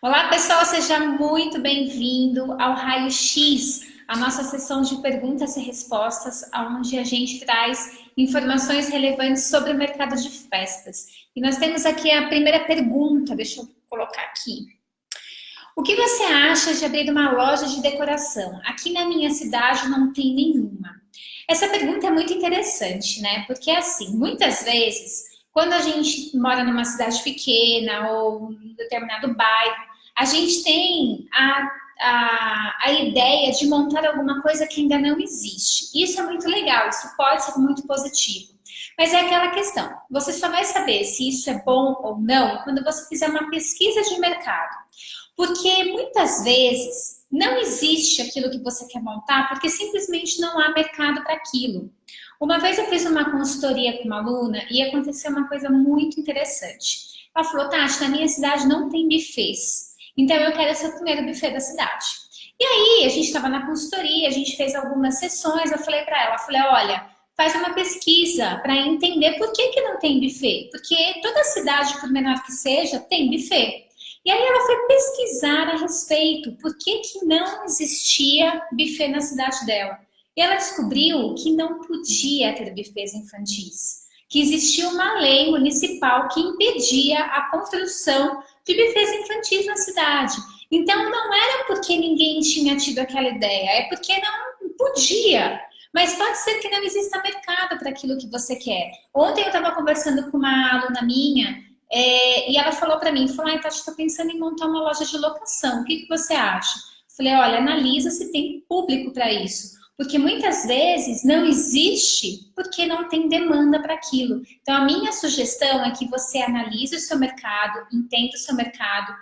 Olá, pessoal, seja muito bem-vindo ao Raio X, a nossa sessão de perguntas e respostas, onde a gente traz informações relevantes sobre o mercado de festas. E nós temos aqui a primeira pergunta, deixa eu colocar aqui. O que você acha de abrir uma loja de decoração? Aqui na minha cidade não tem nenhuma. Essa pergunta é muito interessante, né? Porque assim, muitas vezes, quando a gente mora numa cidade pequena ou em um determinado bairro, a gente tem a ideia de montar alguma coisa que ainda não existe. Isso é muito legal, isso pode ser muito positivo. Mas é aquela questão, você só vai saber se isso é bom ou não quando você fizer uma pesquisa de mercado. Porque muitas vezes não existe aquilo que você quer montar porque simplesmente não há mercado para aquilo. Uma vez eu fiz uma consultoria com uma aluna e aconteceu uma coisa muito interessante. Ela falou, Tati, na minha cidade não tem buffets, então eu quero ser o primeiro buffet da cidade. E aí a gente estava na consultoria, a gente fez algumas sessões, eu falei para ela, olha, faz uma pesquisa para entender por que não tem buffet. Porque toda cidade, por menor que seja, tem buffet. E aí ela foi pesquisar a respeito, por que não existia buffet na cidade dela. E ela descobriu que não podia ter buffets infantis, que existia uma lei municipal que impedia a construção de buffets infantis na cidade. Então não era porque ninguém tinha tido aquela ideia, é porque não podia. Mas pode ser que não exista mercado para aquilo que você quer. Ontem eu estava conversando com uma aluna minha e ela falou para mim, falou, Tati, estou pensando em montar uma loja de locação, o que você acha? Falei, olha, analisa se tem público para isso, porque muitas vezes não existe porque não tem demanda para aquilo. Então a minha sugestão é que você analise o seu mercado, entenda o seu mercado,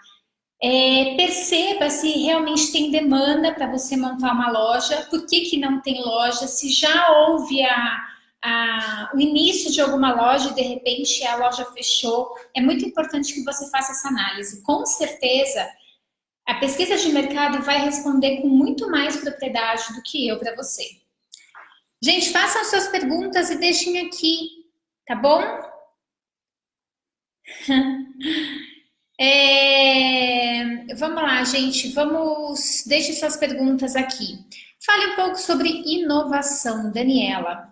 perceba se realmente tem demanda para você montar uma loja, por que não tem loja, se já houve o início de alguma loja e de repente a loja fechou. É muito importante que você faça essa análise. Com certeza, a pesquisa de mercado vai responder com muito mais propriedade do que eu para você. Gente, façam suas perguntas e deixem aqui, tá bom? Vamos lá, gente. Deixe suas perguntas aqui. Fale um pouco sobre inovação, Daniela.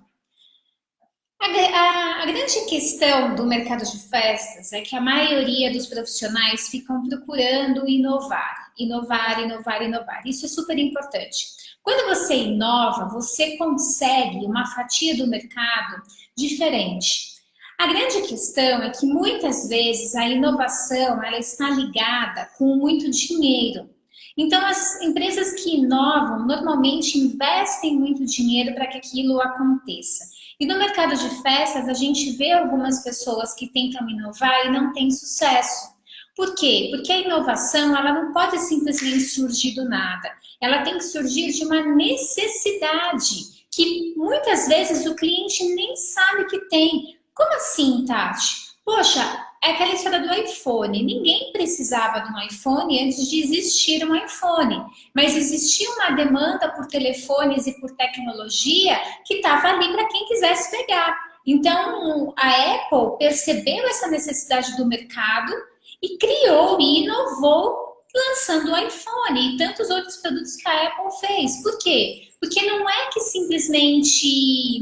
A grande questão do mercado de festas é que a maioria dos profissionais ficam procurando inovar, inovar, inovar, inovar. Isso é super importante. Quando você inova, você consegue uma fatia do mercado diferente. A grande questão é que muitas vezes a inovação ela está ligada com muito dinheiro. Então, as empresas que inovam normalmente investem muito dinheiro para que aquilo aconteça. E no mercado de festas, a gente vê algumas pessoas que tentam inovar e não têm sucesso. Por quê? Porque a inovação ela não pode simplesmente surgir do nada. Ela tem que surgir de uma necessidade que muitas vezes o cliente nem sabe que tem. Como assim, Tati? Poxa, é aquela história do iPhone. Ninguém precisava de um iPhone antes de existir um iPhone. Mas existia uma demanda por telefones e por tecnologia que estava ali para quem quisesse pegar. Então, a Apple percebeu essa necessidade do mercado e criou e inovou lançando o iPhone e tantos outros produtos que a Apple fez. Por quê? Porque não é que simplesmente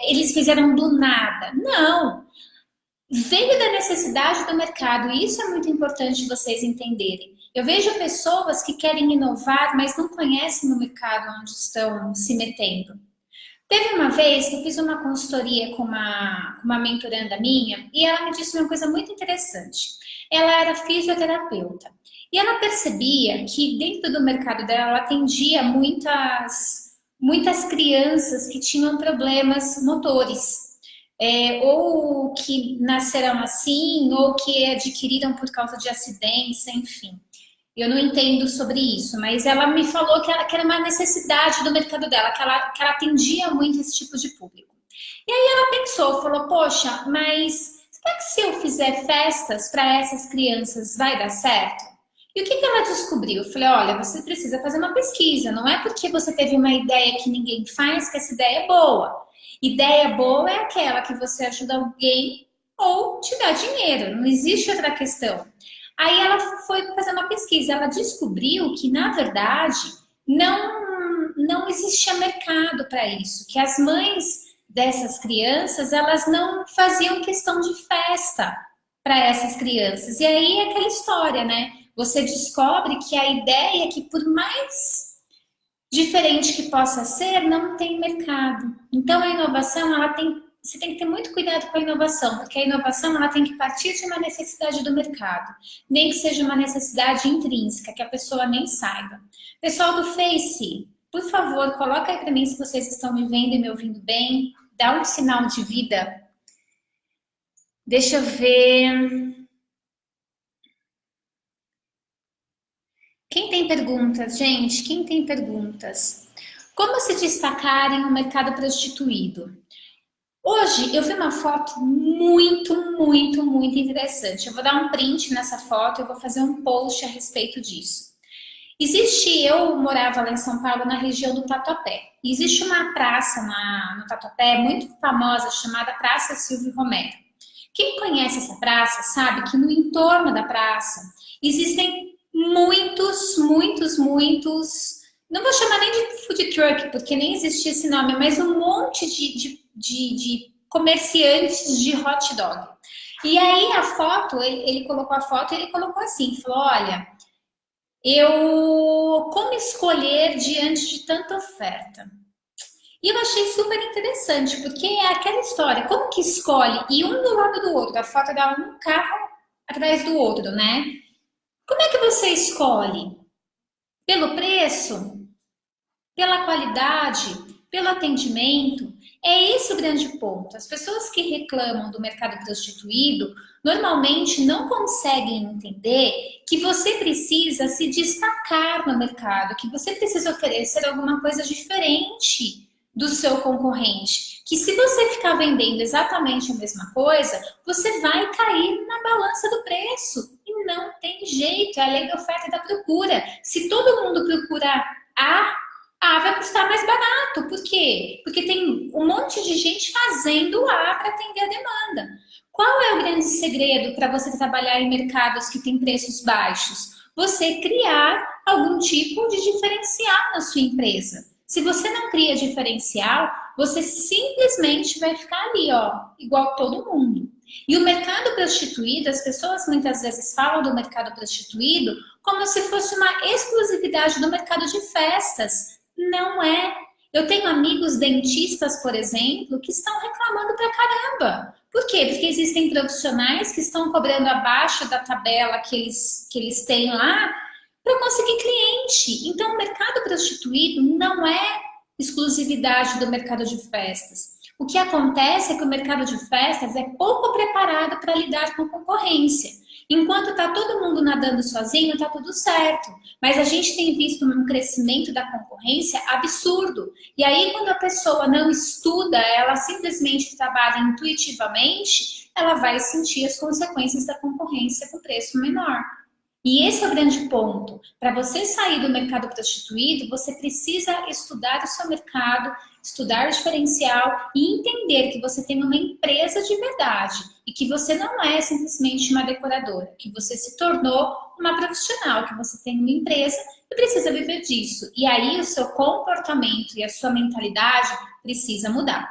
eles fizeram do nada. Não. Veio da necessidade do mercado, e isso é muito importante vocês entenderem. Eu vejo pessoas que querem inovar, mas não conhecem o mercado onde estão se metendo. Teve uma vez que eu fiz uma consultoria com uma mentoranda minha, e ela me disse uma coisa muito interessante. Ela era fisioterapeuta, e ela percebia que dentro do mercado dela, ela atendia muitas crianças que tinham problemas motores. Ou que nasceram assim, ou que adquiriram por causa de acidentes, enfim. Eu não entendo sobre isso, mas ela me falou que era uma necessidade do mercado dela, que ela atendia muito esse tipo de público. E aí ela pensou, falou, poxa, mas será que se eu fizer festas para essas crianças vai dar certo? E o que ela descobriu? Eu falei, olha, você precisa fazer uma pesquisa, não é porque você teve uma ideia que ninguém faz que essa ideia é boa. Ideia boa é aquela que você ajuda alguém ou te dá dinheiro, não existe outra questão. Aí ela foi fazer uma pesquisa, ela descobriu que, na verdade, não existia mercado para isso, que as mães dessas crianças, elas não faziam questão de festa para essas crianças. E aí é aquela história, né? Você descobre que a ideia é que, por mais diferente que possa ser, não tem mercado. Então a inovação, você tem que ter muito cuidado com a inovação, porque a inovação ela tem que partir de uma necessidade do mercado, nem que seja uma necessidade intrínseca, que a pessoa nem saiba. Pessoal do Face, por favor, coloca aí para mim se vocês estão me vendo e me ouvindo bem, dá um sinal de vida. Deixa eu ver. Quem tem perguntas, gente? Quem tem perguntas? Como se destacar em um mercado prostituído? Hoje eu vi uma foto muito interessante. Eu vou dar um print nessa foto, eu vou fazer um post a respeito disso. Eu morava lá em São Paulo, na região do Tatuapé. Existe uma praça no Tatuapé muito famosa chamada Praça Silvio Romero. Quem conhece essa praça sabe que no entorno da praça existem muitos, não vou chamar nem de food truck, porque nem existia esse nome, mas um monte de comerciantes de hot dog. E aí a foto, ele colocou a foto e ele colocou assim, falou, olha, como escolher diante de tanta oferta? E eu achei super interessante, porque é aquela história, como que escolhe? E um do lado do outro, a foto dá um carro atrás do outro, né? Como é que você escolhe? Pelo preço? Pela qualidade? Pelo atendimento? É esse o grande ponto. As pessoas que reclamam do mercado prostituído normalmente não conseguem entender que você precisa se destacar no mercado, que você precisa oferecer alguma coisa diferente do seu concorrente. Que se você ficar vendendo exatamente a mesma coisa, você vai cair na balança do preço. E não tem jeito, é a lei da oferta e da procura. Se todo mundo procura A vai custar mais barato. Por quê? Porque tem um monte de gente fazendo A para atender a demanda. Qual é o grande segredo para você trabalhar em mercados que têm preços baixos? Você criar algum tipo de diferencial na sua empresa. Se você não cria diferencial, você simplesmente vai ficar ali, ó, igual todo mundo. E o mercado prostituído, as pessoas muitas vezes falam do mercado prostituído como se fosse uma exclusividade do mercado de festas. Não é. Eu tenho amigos dentistas, por exemplo, que estão reclamando pra caramba. Por quê? Porque existem profissionais que estão cobrando abaixo da tabela que eles têm lá para conseguir cliente. Então, o mercado prostituído não é exclusividade do mercado de festas. O que acontece é que o mercado de festas é pouco preparado para lidar com a concorrência. Enquanto está todo mundo nadando sozinho, está tudo certo. Mas a gente tem visto um crescimento da concorrência absurdo. E aí, quando a pessoa não estuda, ela simplesmente trabalha intuitivamente, ela vai sentir as consequências da concorrência com preço menor. E esse é o grande ponto. Para você sair do mercado prostituído, você precisa estudar o seu mercado, estudar o diferencial e entender que você tem uma empresa de verdade e que você não é simplesmente uma decoradora, que você se tornou uma profissional, que você tem uma empresa e precisa viver disso. E aí o seu comportamento e a sua mentalidade precisa mudar.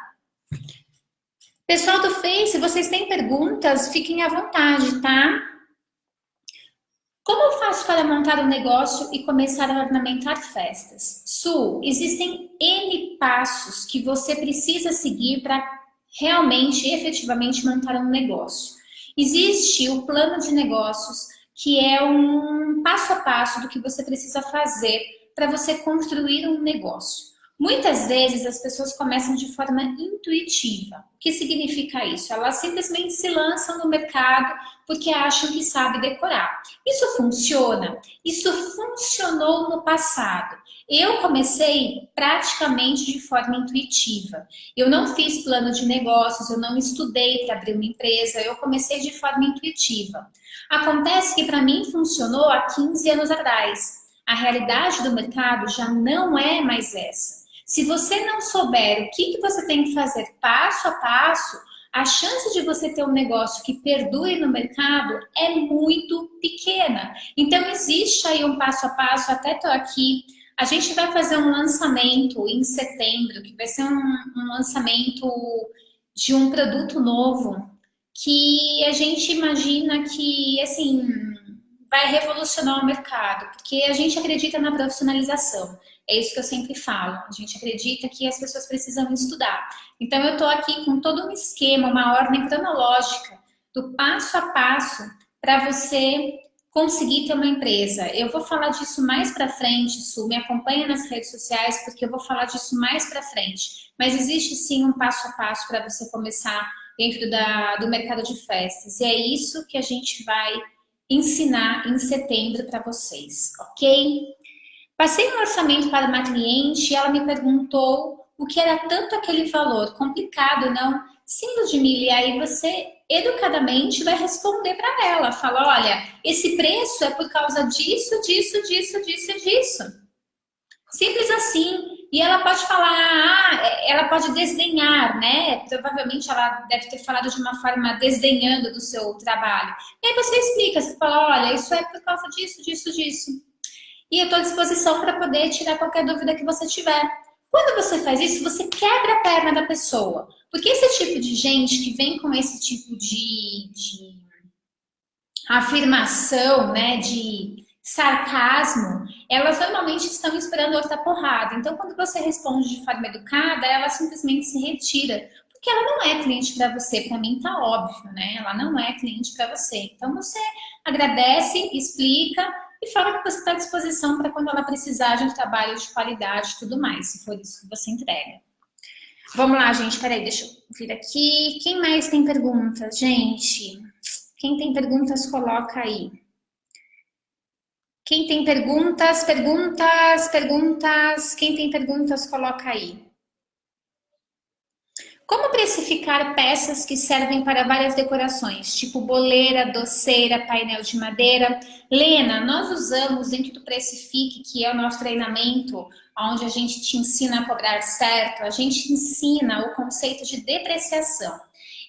Pessoal do Face, vocês têm perguntas? Fiquem à vontade, tá? Como eu faço para montar um negócio e começar a ornamentar festas? Su, existem N passos que você precisa seguir para realmente, efetivamente montar um negócio. Existe o plano de negócios, que é um passo a passo do que você precisa fazer para você construir um negócio. Muitas vezes as pessoas começam de forma intuitiva. O que significa isso? Elas simplesmente se lançam no mercado porque acham que sabe decorar. Isso funciona? Isso funcionou no passado. Eu comecei praticamente de forma intuitiva. Eu não fiz plano de negócios, eu não estudei para abrir uma empresa, eu comecei de forma intuitiva. Acontece que para mim funcionou há 15 anos atrás. A realidade do mercado já não é mais essa. Se você não souber o que você tem que fazer passo a passo, a chance de você ter um negócio que perdure no mercado é muito pequena. Então, existe aí um passo a passo, até estou aqui. A gente vai fazer um lançamento em setembro, que vai ser um lançamento de um produto novo, que a gente imagina que, assim, vai revolucionar o mercado, porque a gente acredita na profissionalização. É isso que eu sempre falo. A gente acredita que as pessoas precisam estudar. Então, eu estou aqui com todo um esquema, uma ordem cronológica, do passo a passo, para você conseguir ter uma empresa. Eu vou falar disso mais para frente, Su, me acompanha nas redes sociais, porque eu vou falar disso mais para frente. Mas existe sim um passo a passo para você começar dentro do mercado de festas. E é isso que a gente vai ensinar em setembro para vocês, ok? Passei um orçamento para uma cliente e ela me perguntou o que era tanto aquele valor. Complicado, não? Sim, Ludmilla, e aí você educadamente vai responder para ela. Fala, olha, esse preço é por causa disso, disso, disso, disso e disso. Simples assim. E ela pode falar, ela pode desdenhar, né? Provavelmente ela deve ter falado de uma forma desdenhando do seu trabalho. E aí você explica, você fala, olha, isso é por causa disso, disso, disso. E eu estou à disposição para poder tirar qualquer dúvida que você tiver. Quando você faz isso, você quebra a perna da pessoa. Porque esse tipo de gente que vem com esse tipo de afirmação, né, de sarcasmo, elas normalmente estão esperando outra porrada. Então, quando você responde de forma educada, ela simplesmente se retira. Porque ela não é cliente para você. Para mim tá óbvio, né? Ela não é cliente para você. Então, você agradece, explica e fala que você está à disposição para quando ela precisar de um trabalho de qualidade e tudo mais, se for isso que você entrega. Vamos lá, gente. Peraí, deixa eu vir aqui. Quem mais tem perguntas, gente? Quem tem perguntas, coloca aí. Quem tem perguntas, quem tem perguntas, coloca aí. Como precificar peças que servem para várias decorações, tipo boleira, doceira, painel de madeira? Lena, nós usamos dentro do Precifique, que é o nosso treinamento, onde a gente te ensina a cobrar certo, a gente ensina o conceito de depreciação.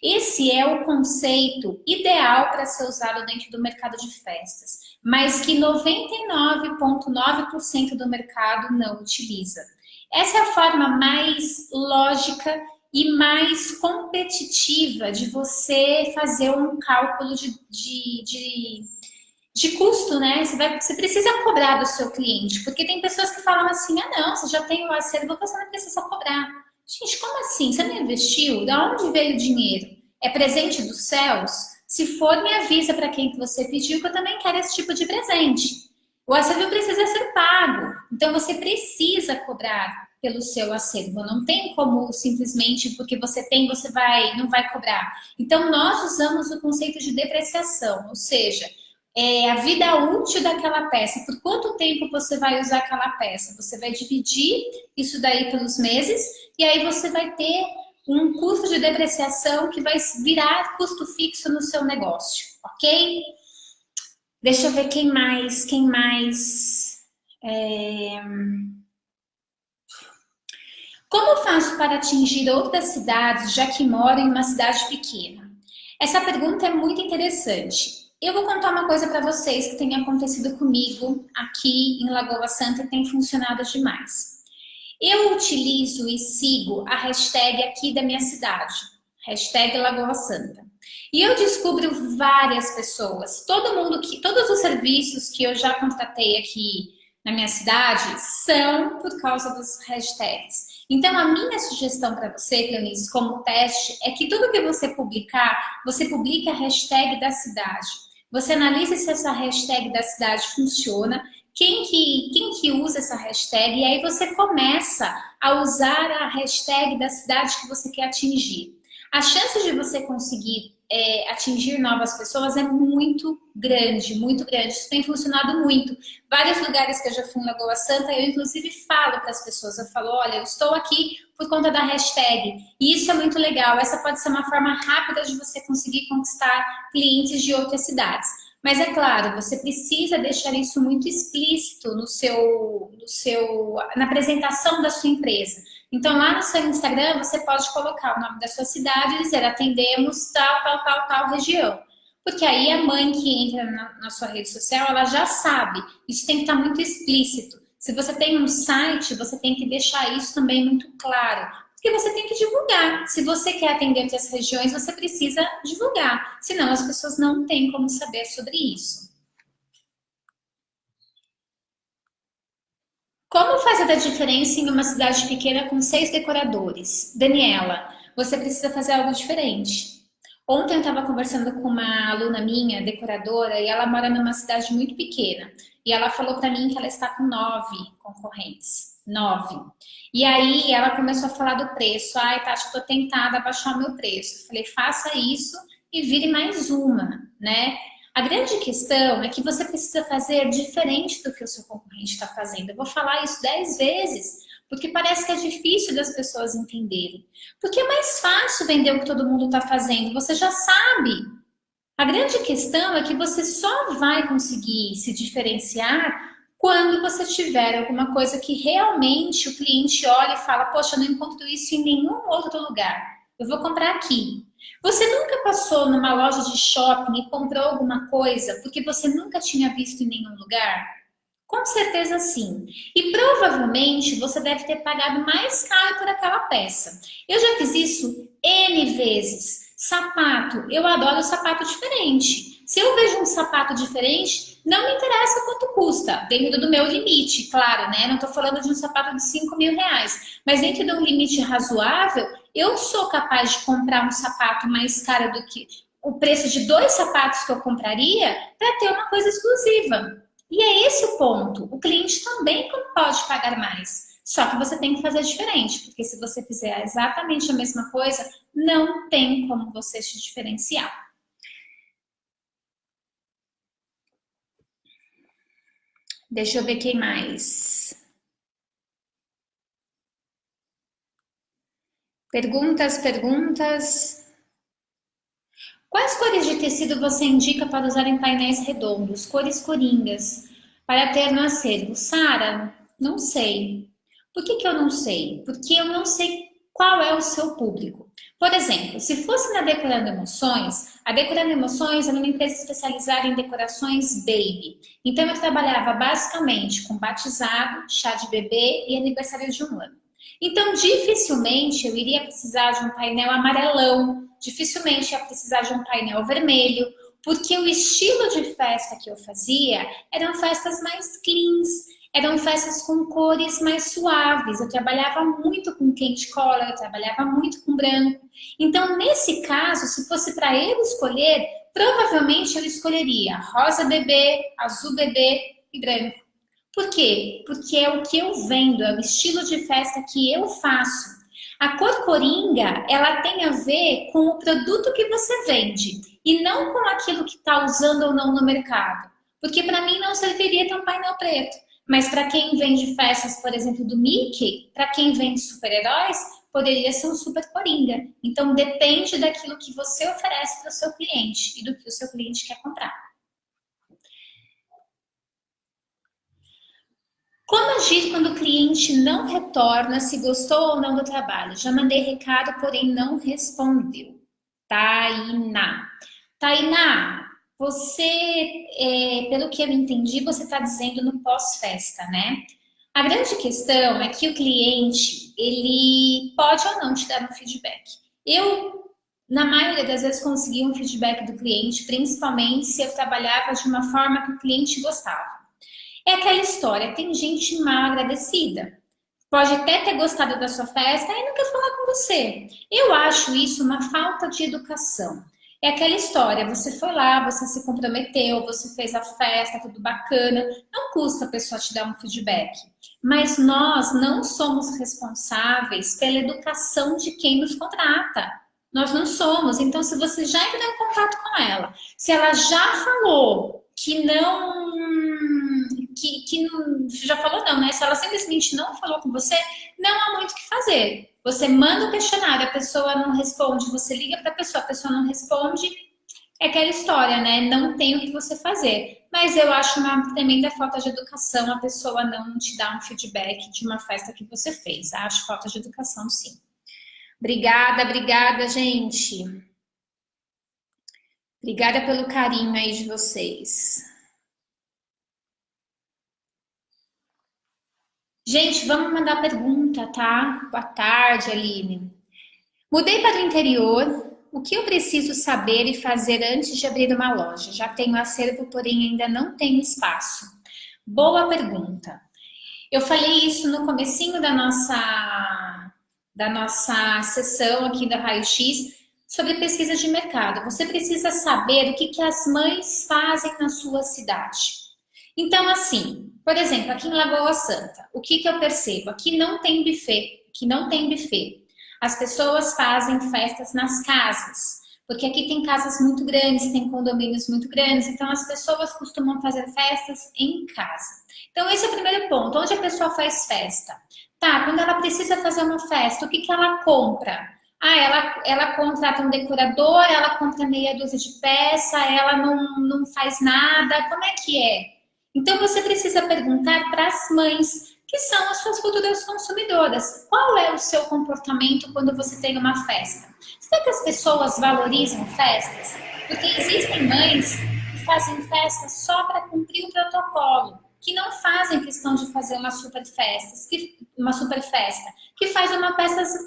Esse é o conceito ideal para ser usado dentro do mercado de festas, mas que 99,9% do mercado não utiliza. Essa é a forma mais lógica e mais competitiva de você fazer um cálculo de custo, né? Você precisa cobrar do seu cliente, porque tem pessoas que falam assim, ah não, você já tem o acervo, você não precisa cobrar. Gente, como assim? Você não investiu? Da onde veio o dinheiro? É presente dos céus? Se for, me avisa para quem que você pediu, que eu também quero esse tipo de presente. O acervo precisa ser pago, então você precisa cobrar pelo seu acervo. Não tem como simplesmente porque você tem, você não vai cobrar. Então, nós usamos o conceito de depreciação, ou seja, a vida útil daquela peça. Por quanto tempo você vai usar aquela peça? Você vai dividir isso daí pelos meses e aí você vai ter um custo de depreciação que vai virar custo fixo no seu negócio, ok? Deixa eu ver quem mais. Como faço para atingir outras cidades, já que moro em uma cidade pequena? Essa pergunta é muito interessante. Eu vou contar uma coisa para vocês que tem acontecido comigo aqui em Lagoa Santa e tem funcionado demais. Eu utilizo e sigo a hashtag aqui da minha cidade, hashtag Lagoa Santa. E eu descubro várias pessoas, todos os serviços que eu já contratei aqui na minha cidade são por causa das hashtags. Então, a minha sugestão para você, Cleonice, como teste, é que tudo que você publicar, você publique a hashtag da cidade. Você analisa se essa hashtag da cidade funciona, quem que usa essa hashtag, e aí você começa a usar a hashtag da cidade que você quer atingir. A chance de você conseguir atingir novas pessoas é muito grande, muito grande. Isso tem funcionado muito. Vários lugares que eu já fui em Lagoa Santa, eu inclusive falo para as pessoas, eu falo, olha, eu estou aqui por conta da hashtag. E isso é muito legal. Essa pode ser uma forma rápida de você conseguir conquistar clientes de outras cidades. Mas é claro, você precisa deixar isso muito explícito na apresentação da sua empresa. Então, lá no seu Instagram, você pode colocar o nome da sua cidade e dizer atendemos tal região. Porque aí a mãe que entra na sua rede social, ela já sabe. Isso tem que estar muito explícito. Se você tem um site, você tem que deixar isso também muito claro. Porque você tem que divulgar. Se você quer atender outras regiões, você precisa divulgar. Senão as pessoas não têm como saber sobre isso. Como faz a diferença em uma cidade pequena com 6 decoradores? Daniela, você precisa fazer algo diferente. Ontem eu estava conversando com uma aluna minha, decoradora, e ela mora numa cidade muito pequena. E ela falou para mim que ela está com 9 concorrentes. 9. E aí ela começou a falar do preço. Ai, Tati, estou tentada a baixar o meu preço. Eu falei, faça isso e vire mais uma, né? A grande questão é que você precisa fazer diferente do que o seu concorrente está fazendo. Eu vou falar isso 10 vezes, porque parece que é difícil das pessoas entenderem. Porque é mais fácil vender o que todo mundo está fazendo, você já sabe. A grande questão é que você só vai conseguir se diferenciar quando você tiver alguma coisa que realmente o cliente olha e fala, poxa, eu não encontro isso em nenhum outro lugar. Eu vou comprar aqui. Você nunca passou numa loja de shopping e comprou alguma coisa porque você nunca tinha visto em nenhum lugar? Com certeza sim. E provavelmente você deve ter pagado mais caro por aquela peça. Eu já fiz isso N vezes. Sapato, eu adoro sapato diferente. Se eu vejo um sapato diferente, não me interessa quanto custa, dentro do meu limite, claro, né? Não estou falando de um sapato de 5 mil reais, mas dentro de um limite razoável, eu sou capaz de comprar um sapato mais caro do que o preço de 2 sapatos que eu compraria para ter uma coisa exclusiva. E é esse o ponto. O cliente também pode pagar mais. Só que você tem que fazer diferente, porque se você fizer exatamente a mesma coisa, não tem como você se diferenciar. Deixa eu ver quem mais. Perguntas. Quais cores de tecido você indica para usar em painéis redondos? Cores coringas. Para ter no acervo. Sara, não sei. Por que eu não sei? Porque eu não sei qual é o seu público. Por exemplo, se fosse na Decorando Emoções, a Decorando Emoções era uma empresa especializada em decorações baby. Então eu trabalhava basicamente com batizado, chá de bebê e aniversário de 1 ano. Então dificilmente eu iria precisar de um painel amarelão, dificilmente ia precisar de um painel vermelho, porque o estilo de festa que eu fazia eram festas mais cleans, eram festas com cores mais suaves. Eu trabalhava muito com quente cola, eu trabalhava muito com branco. Então, nesse caso, se fosse para eu escolher, provavelmente eu escolheria rosa bebê, azul bebê e branco. Por quê? Porque é o que eu vendo, é o estilo de festa que eu faço. A cor coringa, ela tem a ver com o produto que você vende e não com aquilo que está usando ou não no mercado. Porque para mim não serviria ter um painel preto. Mas para quem vende festas, por exemplo, do Mickey, para quem vende super-heróis, poderia ser um super coringa. Então depende daquilo que você oferece para o seu cliente e do que o seu cliente quer comprar. Como agir quando o cliente não retorna se gostou ou não do trabalho? Já mandei recado, porém não respondeu. Tainá. Tainá, você, pelo que eu entendi, você está dizendo no pós-festa, né? A grande questão é que o cliente, ele pode ou não te dar um feedback. Eu, na maioria das vezes, consegui um feedback do cliente, principalmente se eu trabalhava de uma forma que o cliente gostava. É aquela história, tem gente mal agradecida. Pode até ter gostado da sua festa e não quer falar com você. Eu acho isso uma falta de educação. É aquela história, você foi lá, você se comprometeu, você fez a festa, tudo bacana. Não custa a pessoa te dar um feedback. Mas nós não somos responsáveis pela educação de quem nos contrata. Nós não somos. Então, se você já entrou em contato com ela, se ela já falou que não... que não, já falou não, né? Se ela simplesmente não falou com você, não há muito o que fazer. Você manda o questionário, a pessoa não responde, você liga para a pessoa não responde, É aquela história, né? Não tem o que você fazer. Mas eu acho uma tremenda falta de educação a pessoa não te dar um feedback de uma festa que você fez. Acho falta de educação, sim. Obrigada, obrigada, gente. Obrigada pelo carinho aí de vocês. Gente, vamos mandar pergunta, tá? Boa tarde, Aline. Mudei para o interior. O que eu preciso saber e fazer antes de abrir uma loja? Já tenho acervo, porém ainda não tenho espaço. Boa pergunta. Eu falei isso no comecinho da nossa sessão aqui da Raio X sobre pesquisa de mercado. Você precisa saber o que as mães fazem na sua cidade. Então, assim, por exemplo, aqui em Lagoa Santa, o que eu percebo? Aqui não tem buffet, que não tem buffet. As pessoas fazem festas nas casas, porque aqui tem casas muito grandes, tem condomínios muito grandes, então as pessoas costumam fazer festas em casa. Então, esse é o primeiro ponto. Onde a pessoa faz festa? Tá, quando ela precisa fazer uma festa, o que ela compra? Ah, ela contrata um decorador, ela compra meia dúzia de peça, ela não faz nada. Como é que é? Então, você precisa perguntar para as mães, que são as suas futuras consumidoras. Qual é o seu comportamento quando você tem uma festa? Será que as pessoas valorizam festas? Porque existem mães que fazem festas só para cumprir o protocolo, que não fazem questão de fazer uma super festa, que faz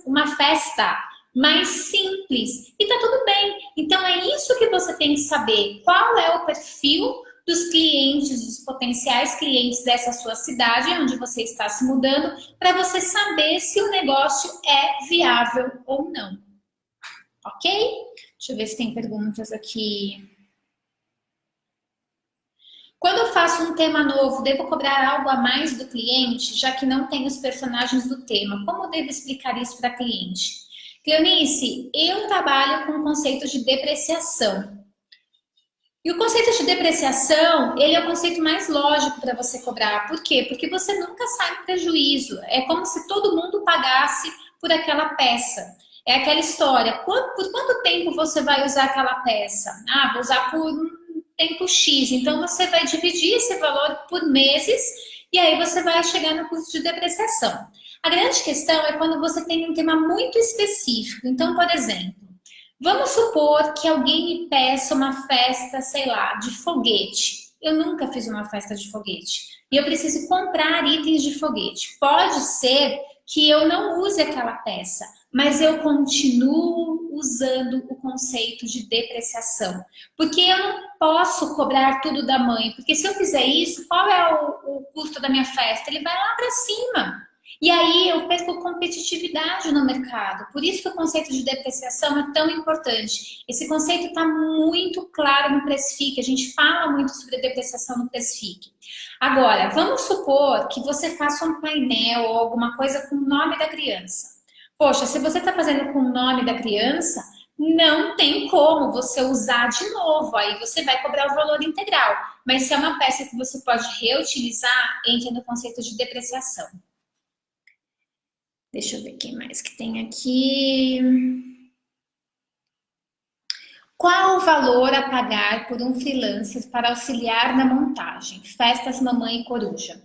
uma festa mais simples. E tá tudo bem. Então é isso que você tem que saber. Qual é o perfil dos clientes, dos potenciais clientes dessa sua cidade, onde você está se mudando, para você saber se o negócio é viável ou não. Ok? Deixa eu ver se tem perguntas aqui. Quando eu faço um tema novo, devo cobrar algo a mais do cliente, já que não tem os personagens do tema? Como devo explicar isso para cliente? Cleonice, eu trabalho com o conceito de depreciação. E o conceito de depreciação, ele é o conceito mais lógico para você cobrar. Por quê? Porque você nunca sai no prejuízo. É como se todo mundo pagasse por aquela peça. É aquela história. Por quanto tempo você vai usar aquela peça? Ah, vou usar por um tempo X. Então, você vai dividir esse valor por meses e aí você vai chegar no custo de depreciação. A grande questão é quando você tem um tema muito específico. Então, por exemplo, vamos supor que alguém me peça uma festa, sei lá, de foguete. Eu nunca fiz uma festa de foguete. E eu preciso comprar itens de foguete. Pode ser que eu não use aquela peça, mas eu continuo usando o conceito de depreciação. Porque eu não posso cobrar tudo da mãe. Porque se eu fizer isso, qual é o custo da minha festa? Ele vai lá para cima. E aí eu perco competitividade no mercado. Por isso que o conceito de depreciação é tão importante. Esse conceito está muito claro no Precific. A gente fala muito sobre depreciação no Precific. Agora, vamos supor que você faça um painel ou alguma coisa com o nome da criança. Poxa, se você está fazendo com o nome da criança, não tem como você usar de novo. Aí você vai cobrar o valor integral. Mas se é uma peça que você pode reutilizar, entra no conceito de depreciação. Deixa eu ver quem mais que tem aqui. Qual o valor a pagar por um freelancer para auxiliar na montagem? Festas Mamãe e Coruja.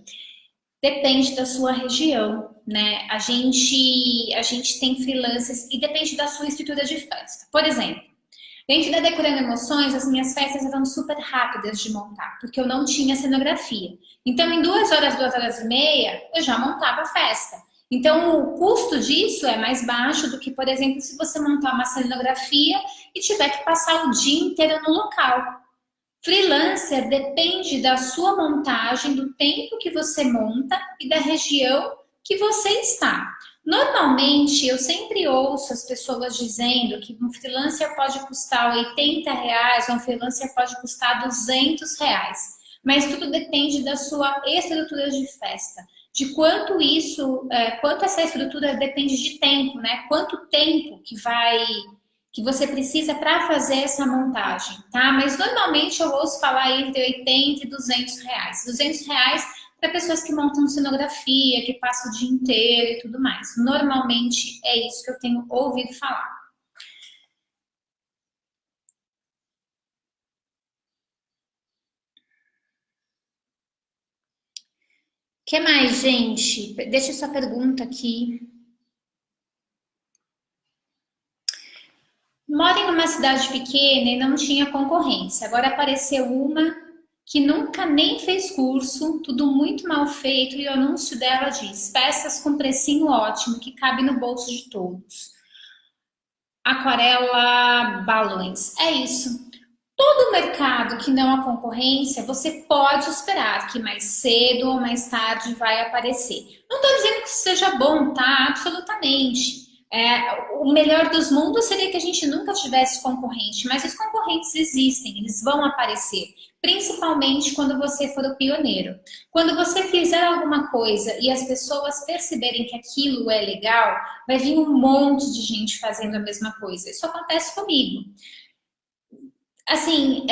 Depende da sua região, né? A gente tem freelancers e depende da sua estrutura de festa. Por exemplo, dentro da Decorando Emoções, as minhas festas eram super rápidas de montar, porque eu não tinha cenografia. Então, em 2 horas, 2 horas e meia, eu já montava a festa. Então, o custo disso é mais baixo do que, por exemplo, se você montar uma cenografia e tiver que passar o dia inteiro no local. Freelancer depende da sua montagem, do tempo que você monta e da região que você está. Normalmente, eu sempre ouço as pessoas dizendo que um freelancer pode custar R$ 80, um freelancer pode custar R$ 200. Mas tudo depende da sua estrutura de festa. De quanto essa estrutura depende de tempo, né? Quanto tempo que você precisa para fazer essa montagem, tá? Mas normalmente eu ouço falar entre 80 e R$ 200. R$ 200 para pessoas que montam cenografia, que passam o dia inteiro e tudo mais. Normalmente é isso que eu tenho ouvido falar. Que mais, gente? Deixa sua pergunta aqui. Moro em uma cidade pequena e não tinha concorrência. Agora apareceu uma que nunca nem fez curso, tudo muito mal feito, e o anúncio dela diz: peças com precinho ótimo, que cabe no bolso de todos. Aquarela balões. É isso. Todo mercado que não há concorrência, você pode esperar que mais cedo ou mais tarde vai aparecer. Não estou dizendo que isso seja bom, tá? Absolutamente. O melhor dos mundos seria que a gente nunca tivesse concorrente, mas os concorrentes existem, eles vão aparecer, principalmente quando você for o pioneiro. Quando você fizer alguma coisa e as pessoas perceberem que aquilo é legal, vai vir um monte de gente fazendo a mesma coisa. Isso acontece comigo. Assim,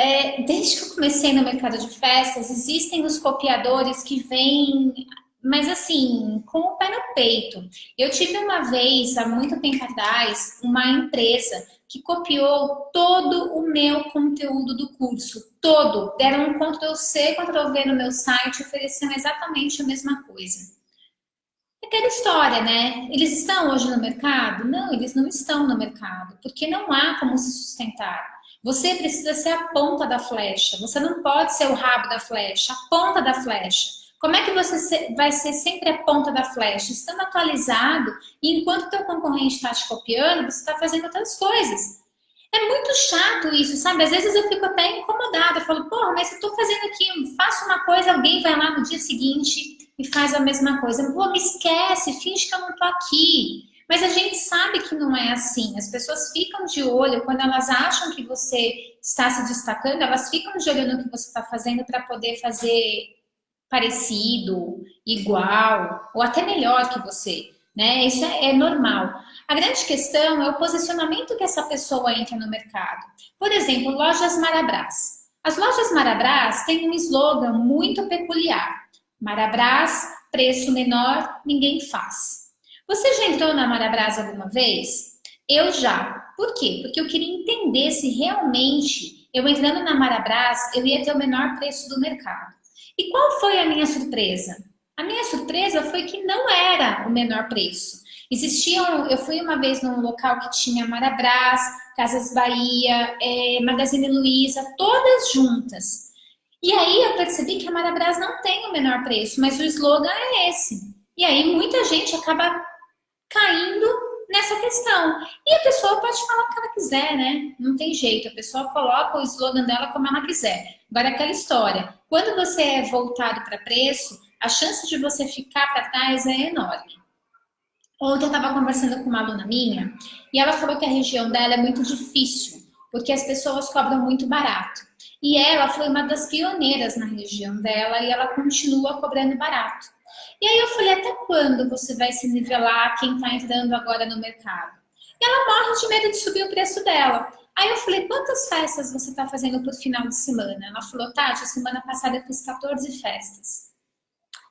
desde que eu comecei no mercado de festas, existem os copiadores que vêm, mas assim, com o pé no peito. Eu tive uma vez, há muito tempo atrás, uma empresa que copiou todo o meu conteúdo do curso, todo. Deram um Ctrl+C, Ctrl+V no meu site, ofereciam exatamente a mesma coisa. Aquela história, né? Eles estão hoje no mercado? Não, eles não estão no mercado, porque não há como se sustentar. Você precisa ser a ponta da flecha, você não pode ser o rabo da flecha, a ponta da flecha. Como é que você vai ser sempre a ponta da flecha? Estando atualizado, e enquanto o teu concorrente está te copiando, você está fazendo outras coisas. É muito chato isso, sabe? Às vezes eu fico até incomodada, eu falo, porra, mas eu tô fazendo aqui, eu faço uma coisa, alguém vai lá no dia seguinte e faz a mesma coisa. Pô, me esquece, finge que eu não tô aqui. Mas a gente sabe que não é assim. As pessoas ficam de olho, quando elas acham que você está se destacando, elas ficam de olho no que você está fazendo para poder fazer parecido, igual, ou até melhor que você. Né? Isso é normal. A grande questão é o posicionamento que essa pessoa entra no mercado. Por exemplo, lojas Marabras. As lojas Marabras têm um slogan muito peculiar. Marabras, preço menor, ninguém faz. Você já entrou na Marabras alguma vez? Eu já. Por quê? Porque eu queria entender se realmente eu entrando na Marabras eu ia ter o menor preço do mercado. E qual foi a minha surpresa? A minha surpresa foi que não era o menor preço. Eu fui uma vez num local que tinha Marabras, Casas Bahia, Magazine Luiza, todas juntas. E aí eu percebi que a Marabras não tem o menor preço, mas o slogan é esse. E aí muita gente acaba caindo nessa questão. E a pessoa pode falar o que ela quiser, né? Não tem jeito, a pessoa coloca o slogan dela como ela quiser. Agora, aquela história, quando você é voltado para preço, a chance de você ficar para trás é enorme. Ontem eu estava conversando com uma aluna minha e ela falou que a região dela é muito difícil, porque as pessoas cobram muito barato. E ela foi uma das pioneiras na região dela e ela continua cobrando barato. E aí eu falei, até quando você vai se nivelar quem está entrando agora no mercado? E ela morre de medo de subir o preço dela. Aí eu falei, quantas festas você está fazendo por final de semana? Ela falou, Tati, a semana passada eu fiz 14 festas.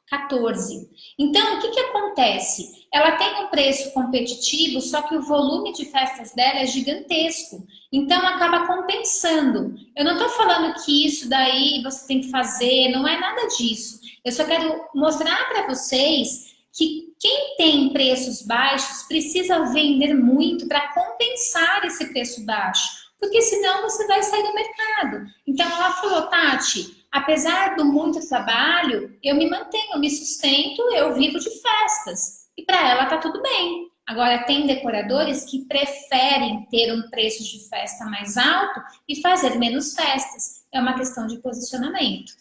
14. Então, o que acontece? Ela tem um preço competitivo, só que o volume de festas dela é gigantesco. Então, acaba compensando. Eu não estou falando que isso daí você tem que fazer, não é nada disso. Eu só quero mostrar para vocês que quem tem preços baixos precisa vender muito para compensar esse preço baixo. Porque senão você vai sair do mercado. Então, ela falou, Tati, apesar do muito trabalho, eu me mantenho, eu me sustento, eu vivo de festas. E para ela tá tudo bem. Agora, tem decoradores que preferem ter um preço de festa mais alto e fazer menos festas. É uma questão de posicionamento.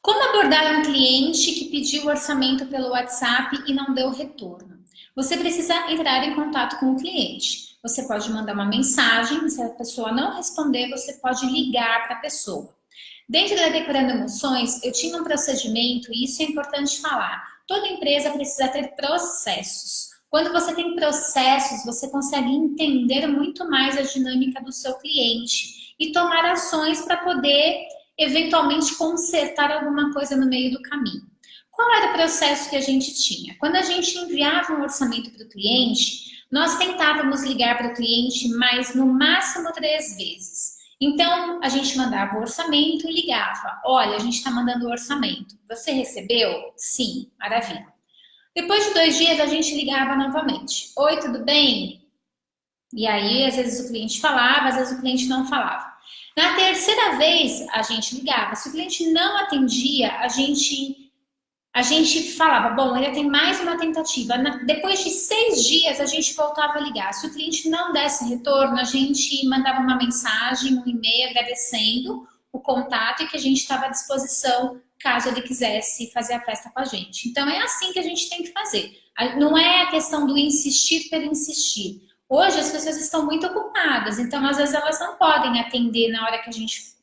Como abordar um cliente que pediu orçamento pelo WhatsApp e não deu retorno? Você precisa entrar em contato com o cliente. Você pode mandar uma mensagem, se a pessoa não responder, você pode ligar para a pessoa. Dentro da Decorando Emoções, eu tinha um procedimento, e isso é importante falar. Toda empresa precisa ter processos. Quando você tem processos, você consegue entender muito mais a dinâmica do seu cliente e tomar ações para poder, eventualmente, consertar alguma coisa no meio do caminho. Qual era o processo que a gente tinha? Quando a gente enviava um orçamento para o cliente, nós tentávamos ligar para o cliente mais no máximo 3 vezes. Então, a gente mandava o orçamento e ligava. Olha, a gente está mandando o orçamento. Você recebeu? Sim, maravilha. Depois de 2 dias, a gente ligava novamente. Oi, tudo bem? E aí, às vezes o cliente falava, às vezes o cliente não falava. Na terceira vez, a gente ligava. Se o cliente não atendia, a gente falava, bom, ele tem mais uma tentativa. Depois de 6 dias, a gente voltava a ligar. Se o cliente não desse retorno, a gente mandava uma mensagem, um e-mail agradecendo o contato e que a gente estava à disposição caso ele quisesse fazer a festa com a gente. Então, é assim que a gente tem que fazer. Não é a questão do insistir pelo insistir. Hoje, as pessoas estão muito ocupadas, então, às vezes, elas não podem atender na hora que a gente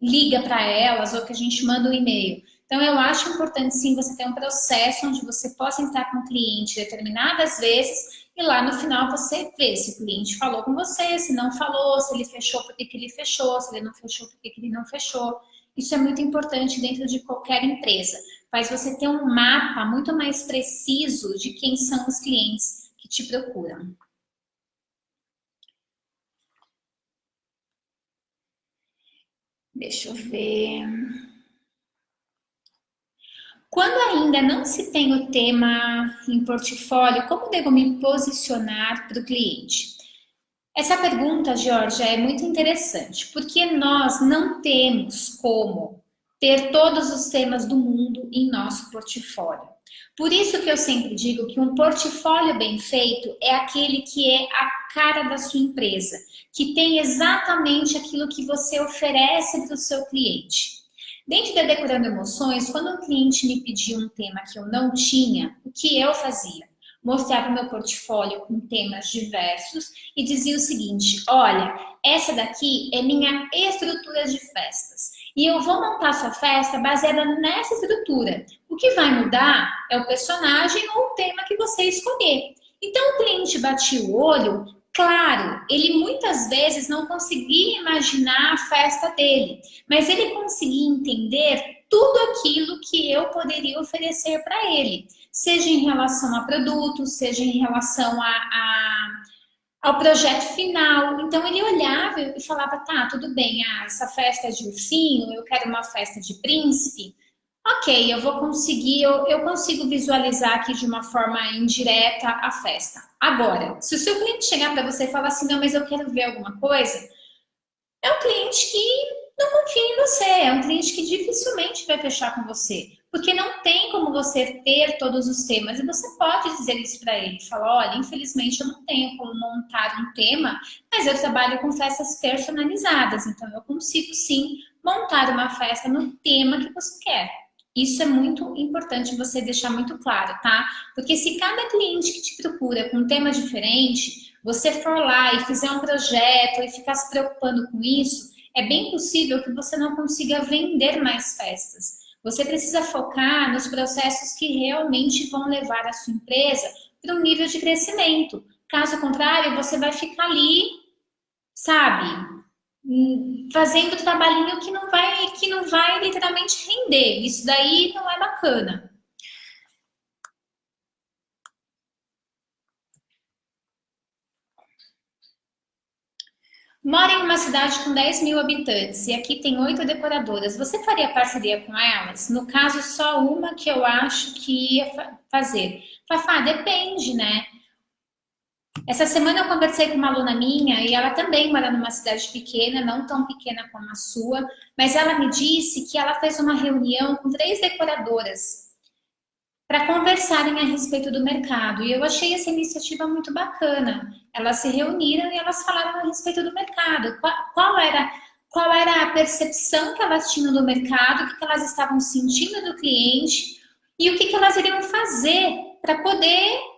liga para elas ou que a gente manda um e-mail. Então, eu acho importante, sim, você ter um processo onde você possa entrar com o cliente determinadas vezes e lá no final você vê se o cliente falou com você, se não falou, se ele fechou, por que ele fechou, se ele não fechou, por que ele não fechou. Isso é muito importante dentro de qualquer empresa. Faz você ter um mapa muito mais preciso de quem são os clientes que te procuram. Deixa eu ver. Quando ainda não se tem o tema em portfólio, como devo me posicionar para o cliente? Essa pergunta, Georgia, é muito interessante, porque nós não temos como ter todos os temas do mundo em nosso portfólio. Por isso que eu sempre digo que um portfólio bem feito é aquele que é a cara da sua empresa, que tem exatamente aquilo que você oferece para o seu cliente. Dentro da Decorando Emoções, quando um cliente me pediu um tema que eu não tinha, o que eu fazia? Mostrava o meu portfólio com temas diversos e dizia o seguinte, olha, essa daqui é minha estrutura de festas e eu vou montar sua festa baseada nessa estrutura. O que vai mudar é o personagem ou o tema que você escolher. Então o cliente batia o olho. Claro, ele muitas vezes não conseguia imaginar a festa dele, mas ele conseguia entender tudo aquilo que eu poderia oferecer para ele, seja em relação a produtos, seja em relação ao projeto final. Então ele olhava e falava, tá, tudo bem, essa festa é de ursinho, eu quero uma festa de príncipe. Ok, eu consigo visualizar aqui de uma forma indireta a festa. Agora, se o seu cliente chegar para você e falar assim, não, mas eu quero ver alguma coisa, é um cliente que não confia em você, é um cliente que dificilmente vai fechar com você, porque não tem como você ter todos os temas, e você pode dizer isso para ele, falar, olha, infelizmente eu não tenho como montar um tema, mas eu trabalho com festas personalizadas, então eu consigo sim montar uma festa no tema que você quer. Isso é muito importante você deixar muito claro, tá? Porque se cada cliente que te procura com um tema diferente, você for lá e fizer um projeto e ficar se preocupando com isso, é bem possível que você não consiga vender mais festas. Você precisa focar nos processos que realmente vão levar a sua empresa para um nível de crescimento. Caso contrário, você vai ficar ali, sabe? Fazendo trabalhinho que não vai literalmente render. Isso daí não é bacana. Mora em uma cidade com 10 mil habitantes e aqui tem 8 decoradoras. Você faria parceria com elas? No caso, só uma que eu acho que ia fazer. Fafá, depende, né? Essa semana eu conversei com uma aluna minha e ela também mora numa cidade pequena, não tão pequena como a sua, mas ela me disse que ela fez uma reunião com 3 decoradoras para conversarem a respeito do mercado. E eu achei essa iniciativa muito bacana. Elas se reuniram e elas falaram a respeito do mercado. Qual era a percepção que elas tinham do mercado, o que elas estavam sentindo do cliente e o que elas iriam fazer para poder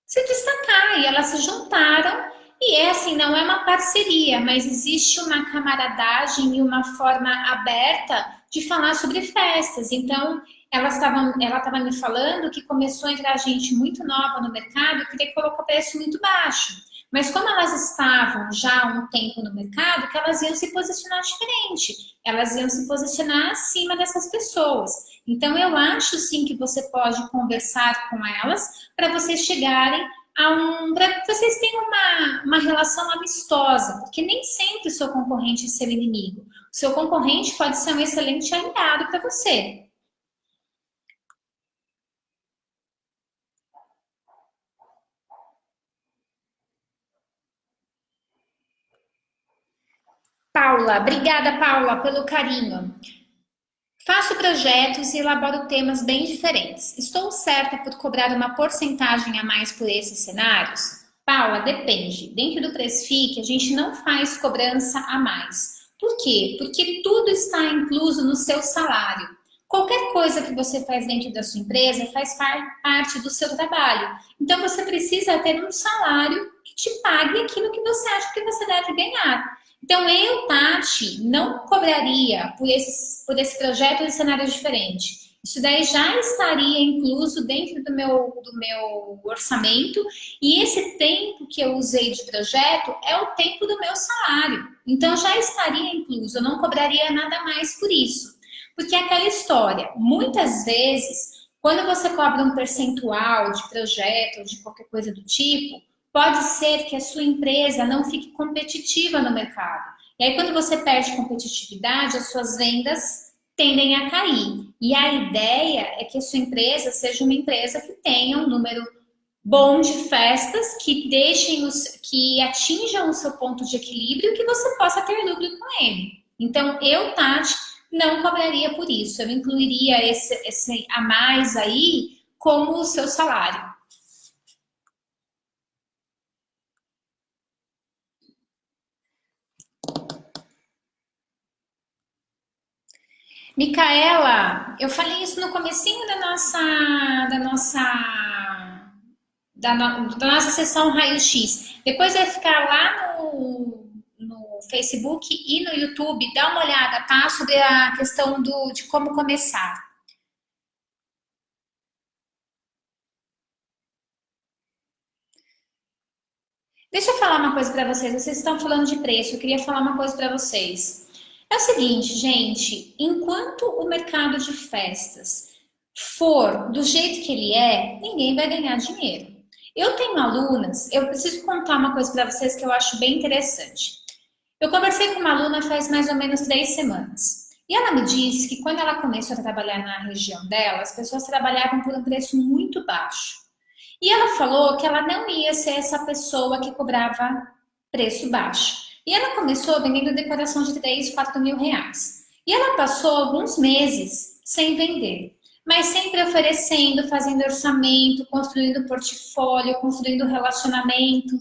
se destacar, e elas se juntaram, e é assim, não é uma parceria, mas existe uma camaradagem e uma forma aberta de falar sobre festas. Então, ela estava me falando que começou a entrar gente muito nova no mercado e queria colocar o preço muito baixo. Mas como elas estavam já há um tempo no mercado, que elas iam se posicionar diferente, elas iam se posicionar acima dessas pessoas. Então, eu acho sim que você pode conversar com elas para vocês chegarem para que vocês tenham uma relação amistosa, porque nem sempre o seu concorrente é seu inimigo. O seu concorrente pode ser um excelente aliado para você. Paula, obrigada, Paula, pelo carinho. Faço projetos e elaboro temas bem diferentes. Estou certa por cobrar uma porcentagem a mais por esses cenários? Paula, depende. Dentro do Pressfic, a gente não faz cobrança a mais. Por quê? Porque tudo está incluso no seu salário. Qualquer coisa que você faz dentro da sua empresa faz parte do seu trabalho. Então, você precisa ter um salário que te pague aquilo que você acha que você deve ganhar. Então, eu, Tati, não cobraria por esse projeto de cenário diferente. Isso daí já estaria incluso dentro do meu orçamento, e esse tempo que eu usei de projeto é o tempo do meu salário. Então, já estaria incluso, eu não cobraria nada mais por isso. Porque é aquela história, muitas vezes, quando você cobra um percentual de projeto ou de qualquer coisa do tipo, pode ser que a sua empresa não fique competitiva no mercado. E aí, quando você perde competitividade, as suas vendas tendem a cair. E a ideia é que a sua empresa seja uma empresa que tenha um número bom de festas, que atinjam o seu ponto de equilíbrio e que você possa ter lucro com ele. Então, eu, Tati, não cobraria por isso. Eu incluiria esse a mais aí como o seu salário. Micaela, eu falei isso no comecinho da nossa sessão raio-x. Depois vai ficar lá no Facebook e no YouTube. Dá uma olhada, tá? Sobre a questão de como começar. Deixa eu falar uma coisa para vocês. Vocês estão falando de preço. Eu queria falar uma coisa para vocês. É o seguinte, gente. Enquanto o mercado de festas for do jeito que ele é, ninguém vai ganhar dinheiro. Eu tenho alunas, eu preciso contar uma coisa para vocês que eu acho bem interessante. Eu conversei com uma aluna faz mais ou menos 3 semanas. E ela me disse que quando ela começou a trabalhar na região dela, as pessoas trabalhavam por um preço muito baixo. E ela falou que ela não ia ser essa pessoa que cobrava preço baixo. E ela começou vendendo decoração de 3, 4 mil reais. E ela passou alguns meses sem vender, mas sempre oferecendo, fazendo orçamento, construindo portfólio, construindo relacionamento.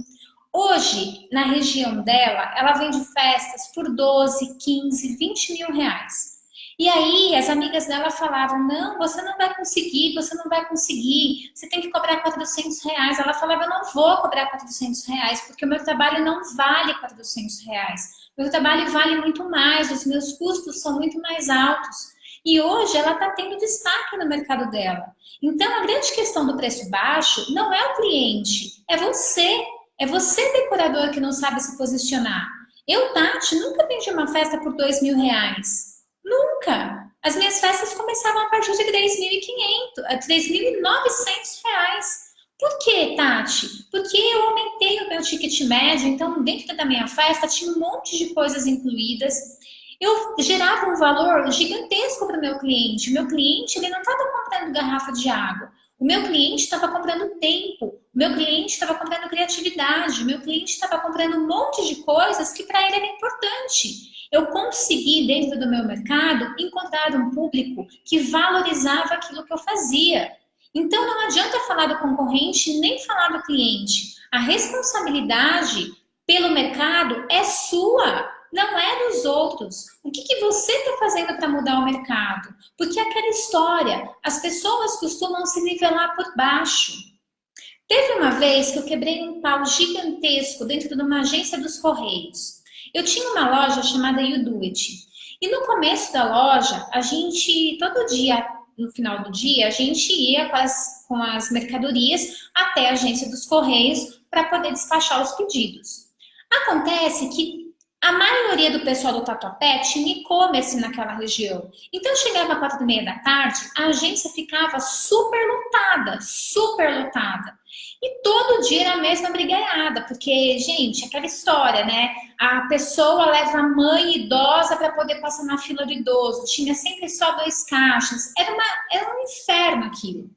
Hoje, na região dela, ela vende festas por 12, 15, 20 mil reais. E aí, as amigas dela falavam, não, você não vai conseguir, você tem que cobrar 400 reais. Ela falava, eu não vou cobrar 400 reais, porque o meu trabalho não vale 400 reais. O meu trabalho vale muito mais, os meus custos são muito mais altos. E hoje ela está tendo destaque no mercado dela. Então, a grande questão do preço baixo não é o cliente, é você. É você, decorador, que não sabe se posicionar. Eu, Tati, nunca vendi uma festa por 2 mil reais. Nunca. As minhas festas começavam a partir de 3.500, 3.900 reais. Por quê, Tati? Porque eu aumentei o meu ticket médio, então dentro da minha festa tinha um monte de coisas incluídas. Eu gerava um valor gigantesco para o meu cliente. O meu cliente, ele não estava comprando garrafa de água. O meu cliente estava comprando tempo, o meu cliente estava comprando criatividade, o meu cliente estava comprando um monte de coisas que para ele era importante. Eu consegui, dentro do meu mercado, encontrar um público que valorizava aquilo que eu fazia. Então, não adianta falar do concorrente nem falar do cliente. A responsabilidade pelo mercado é sua, não é dos outros. O que você está fazendo para mudar o mercado? Porque é aquela história, as pessoas costumam se nivelar por baixo. Teve uma vez que eu quebrei um pau gigantesco dentro de uma agência dos Correios. Eu tinha uma loja chamada You Do It. E no começo da loja, a gente, todo dia, no final do dia, a gente ia com as mercadorias até a agência dos Correios para poder despachar os pedidos. Acontece que A maioria do pessoal do Tatuapé tinha e-commerce naquela região. Então, chegava às 4h30 da tarde, a agência ficava super lotada, super lotada. E todo dia era a mesma brigaiada, porque, gente, aquela história, né? A pessoa leva a mãe idosa para poder passar na fila do idoso. Tinha sempre só 2 caixas. Era um inferno aquilo.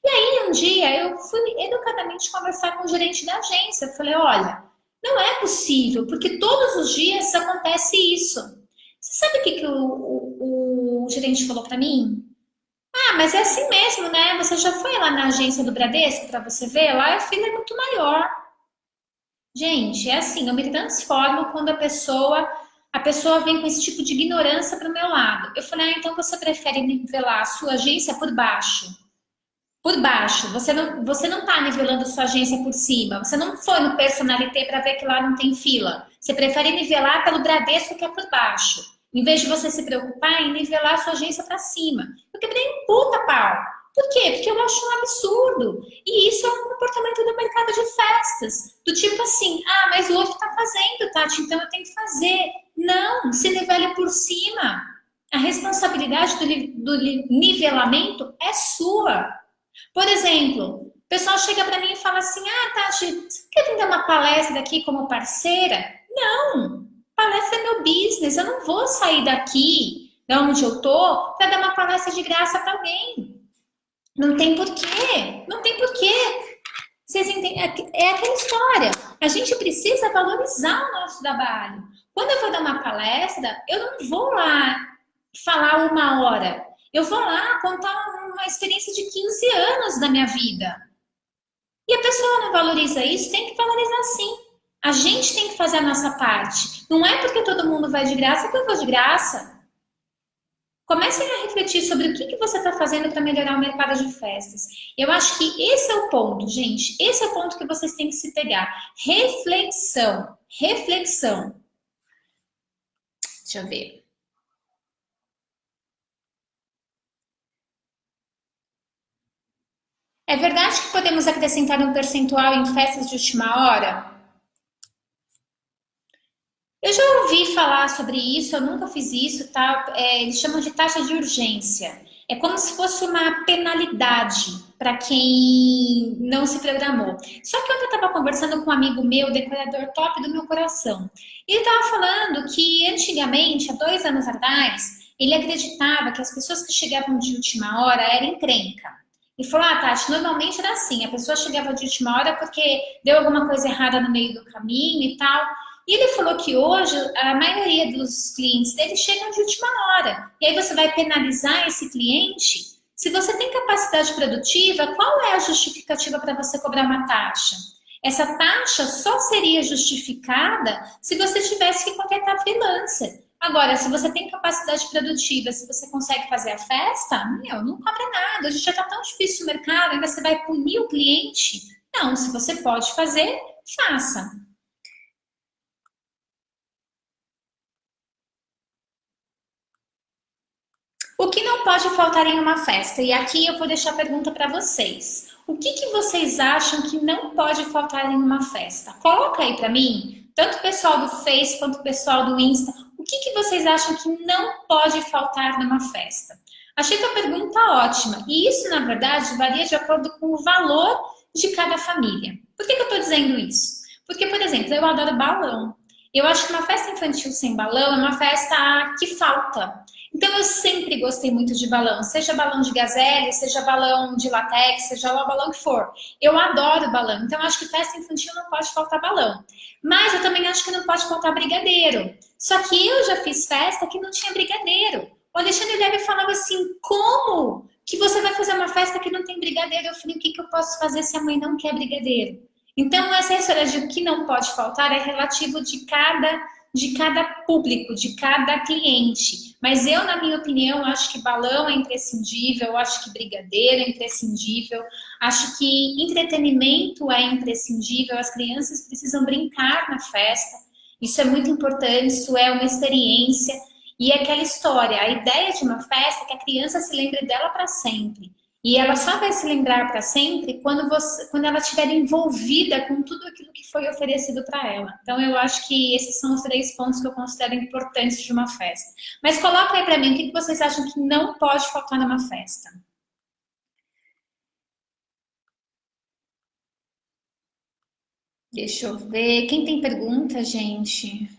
E aí, um dia, eu fui educadamente conversar com o gerente da agência. Eu falei, olha, não é possível, porque todos os dias acontece isso. Você sabe o que o gerente falou para mim? Ah, mas é assim mesmo, né? Você já foi lá na agência do Bradesco para você ver? Lá a fila é muito maior. Gente, é assim, eu me transformo quando a pessoa vem com esse tipo de ignorância para o meu lado. Eu falei, ah, então você prefere nivelar a sua agência por baixo? Por baixo. Você não está nivelando sua agência por cima. Você não foi no Personalité para ver que lá não tem fila. Você prefere nivelar pelo Bradesco que é por baixo. Em vez de você se preocupar em nivelar sua agência para cima. Eu quebrei um puta pau. Por quê? Porque eu acho um absurdo. E isso é um comportamento do mercado de festas. Do tipo assim, ah, mas o outro está fazendo, Tati, então eu tenho que fazer. Não, se nivele por cima. A responsabilidade do nivelamento é sua. Por exemplo, o pessoal chega para mim e fala assim: ah, Tati, você quer vir dar uma palestra aqui como parceira? Não, palestra é meu business, eu não vou sair daqui, de onde eu tô, para dar uma palestra de graça para alguém. Não tem porquê, não tem porquê. Vocês entendem? É aquela história. A gente precisa valorizar o nosso trabalho. Quando eu vou dar uma palestra, eu não vou lá falar 1 hora. Eu vou lá contar uma experiência de 15 anos da minha vida. E a pessoa não valoriza isso, tem que valorizar sim. A gente tem que fazer a nossa parte. Não é porque todo mundo vai de graça que eu vou de graça. Comecem a refletir sobre o que você está fazendo para melhorar o mercado de festas. Eu acho que esse é o ponto, gente. Esse é o ponto que vocês têm que se pegar. Reflexão. Reflexão. Deixa eu ver. É verdade que podemos acrescentar um percentual em festas de última hora? Eu já ouvi falar sobre isso, eu nunca fiz isso, tá? Eles chamam de taxa de urgência. É como se fosse uma penalidade para quem não se programou. Só que ontem eu estava conversando com um amigo meu, decorador top do meu coração. E ele estava falando que antigamente, há 2 anos atrás, ele acreditava que as pessoas que chegavam de última hora eram encrenca. E falou, ah, Tati, normalmente era assim, a pessoa chegava de última hora porque deu alguma coisa errada no meio do caminho e tal. E ele falou que hoje a maioria dos clientes dele chegam de última hora. E aí você vai penalizar esse cliente? Se você tem capacidade produtiva, qual é a justificativa para você cobrar uma taxa? Essa taxa só seria justificada se você tivesse que contratar freelancer. Agora, se você tem capacidade produtiva, se você consegue fazer a festa, não cobra nada. Hoje já está tão difícil o mercado, ainda você vai punir o cliente? Não, se você pode fazer, faça. O que não pode faltar em uma festa? E aqui eu vou deixar a pergunta para vocês. O que vocês acham que não pode faltar em uma festa? Coloca aí para mim, tanto o pessoal do Face quanto o pessoal do Insta. O que vocês acham que não pode faltar numa festa? Achei que a pergunta ótima. E isso, na verdade, varia de acordo com o valor de cada família. Por que eu estou dizendo isso? Porque, por exemplo, eu adoro balão. Eu acho que uma festa infantil sem balão é uma festa que falta. Então eu sempre gostei muito de balão, seja balão de gazelle, seja balão de latex, seja lá o balão que for. Eu adoro balão, então eu acho que festa infantil não pode faltar balão. Mas eu também acho que não pode faltar brigadeiro. Só que eu já fiz festa que não tinha brigadeiro. O Alexandre Leve falava assim, como que você vai fazer uma festa que não tem brigadeiro? Eu falei, o que eu posso fazer se a mãe não quer brigadeiro? Então essa história de o que não pode faltar é relativo de cada público, de cada cliente. Mas eu, na minha opinião, acho que balão é imprescindível, acho que brigadeiro é imprescindível, acho que entretenimento é imprescindível, as crianças precisam brincar na festa, isso é muito importante, isso é uma experiência. E é aquela história, a ideia de uma festa é que a criança se lembre dela para sempre. E ela só vai se lembrar para sempre quando ela estiver envolvida com tudo aquilo que foi oferecido para ela. Então, eu acho que esses são os 3 pontos que eu considero importantes de uma festa. Mas coloca aí para mim o que vocês acham que não pode faltar numa festa. Deixa eu ver. Quem tem pergunta, gente?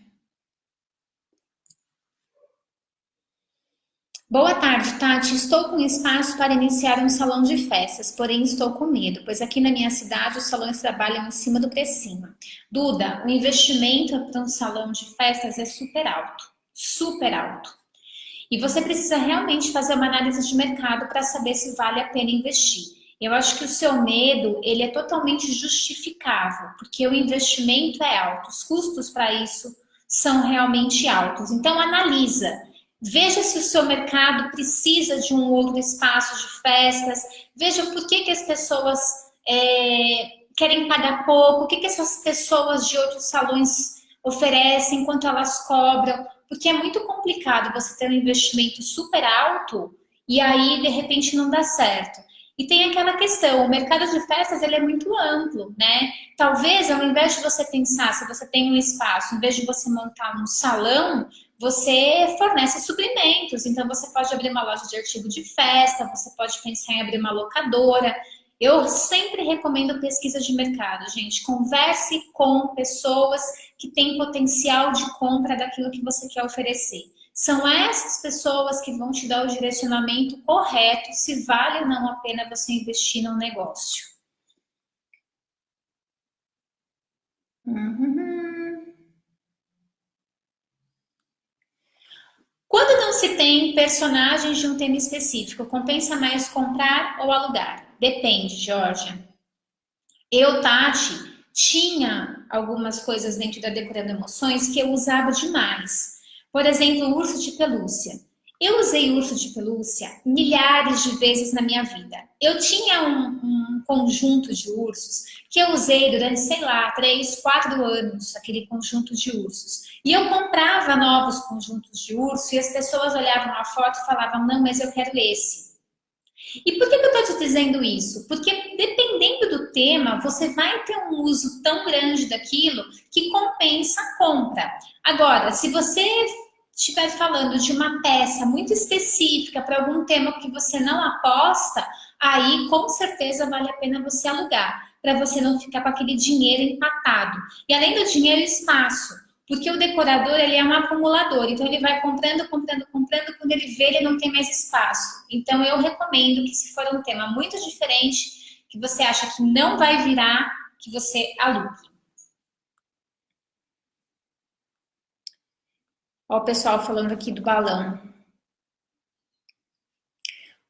Boa tarde, Tati. Estou com espaço para iniciar um salão de festas, porém estou com medo, pois aqui na minha cidade os salões trabalham em cima do precinho. Duda, o investimento para um salão de festas é super alto, super alto. E você precisa realmente fazer uma análise de mercado para saber se vale a pena investir. Eu acho que o seu medo, ele é totalmente justificável, porque o investimento é alto, os custos para isso são realmente altos. Então analisa, veja se o seu mercado precisa de um outro espaço de festas, veja por que as pessoas querem pagar pouco, o que essas pessoas de outros salões oferecem, quanto elas cobram, porque é muito complicado você ter um investimento super alto e aí de repente não dá certo. E tem aquela questão, o mercado de festas ele é muito amplo, né? Talvez ao invés de você pensar, se você tem um espaço, em vez de você montar um salão, você fornece suprimentos. Então você pode abrir uma loja de artigo de festa, você pode pensar em abrir uma locadora. Eu sempre recomendo pesquisa de mercado, gente. Converse com pessoas que têm potencial de compra daquilo que você quer oferecer. São essas pessoas que vão te dar o direcionamento correto se vale ou não a pena você investir num negócio. Uhum. Quando não se tem personagens de um tema específico, compensa mais comprar ou alugar? Depende, Georgia. Eu, Tati, tinha algumas coisas dentro da Decorando Emoções que eu usava demais. Por exemplo, o urso de pelúcia. Eu usei urso de pelúcia milhares de vezes na minha vida. Eu tinha um conjunto de ursos que eu usei durante, sei lá, 3, 4 anos, aquele conjunto de ursos. E eu comprava novos conjuntos de urso e as pessoas olhavam a foto e falavam, não, mas eu quero esse. E por que eu estou te dizendo isso? Porque dependendo do tema, você vai ter um uso tão grande daquilo que compensa a compra. Agora, se você estiver falando de uma peça muito específica para algum tema que você não aposta, aí com certeza vale a pena você alugar, para você não ficar com aquele dinheiro empatado. E além do dinheiro, espaço. Porque o decorador, ele é um acumulador, então ele vai comprando, comprando, comprando, quando ele vê, ele não tem mais espaço. Então eu recomendo que se for um tema muito diferente, que você acha que não vai virar, que você alugue. Olha o pessoal falando aqui do balão.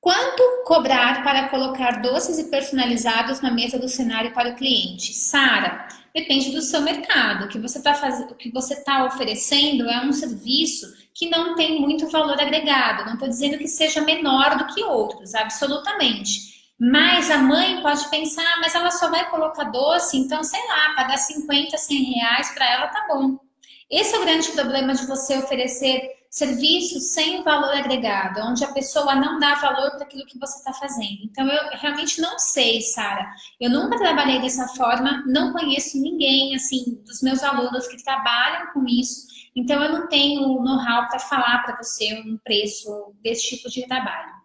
Quanto cobrar para colocar doces e personalizados na mesa do cenário para o cliente? Sara, depende do seu mercado. O que você está fazendo, o que você está oferecendo é um serviço que não tem muito valor agregado. Não estou dizendo que seja menor do que outros, absolutamente. Mas a mãe pode pensar, mas ela só vai colocar doce, então sei lá, pagar 50, 100 reais para ela tá bom. Esse é o grande problema de você oferecer serviço sem valor agregado, onde a pessoa não dá valor para aquilo que você está fazendo. Então, eu realmente não sei, Sara. Eu nunca trabalhei dessa forma, não conheço ninguém, assim, dos meus alunos que trabalham com isso. Então, eu não tenho know-how para falar para você um preço desse tipo de trabalho.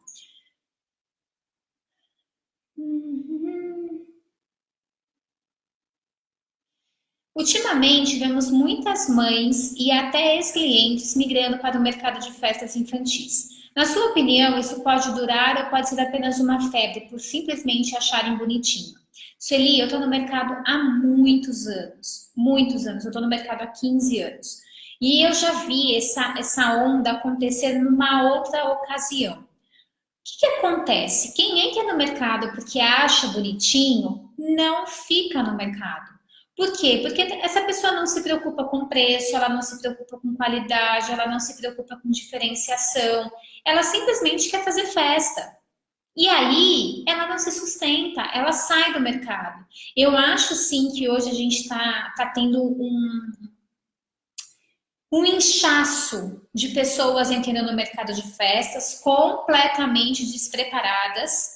Ultimamente, vemos muitas mães e até ex-clientes migrando para o mercado de festas infantis. Na sua opinião, isso pode durar ou pode ser apenas uma febre por simplesmente acharem bonitinho? Sueli, eu estou no mercado há muitos anos. Muitos anos. Eu estou no mercado há 15 anos. E eu já vi essa onda acontecer numa outra ocasião. O que acontece? Quem entra no mercado porque acha bonitinho, não fica no mercado. Por quê? Porque essa pessoa não se preocupa com preço, ela não se preocupa com qualidade, ela não se preocupa com diferenciação, ela simplesmente quer fazer festa. E aí, ela não se sustenta, ela sai do mercado. Eu acho sim que hoje a gente está tendo um inchaço de pessoas entrando no mercado de festas completamente despreparadas.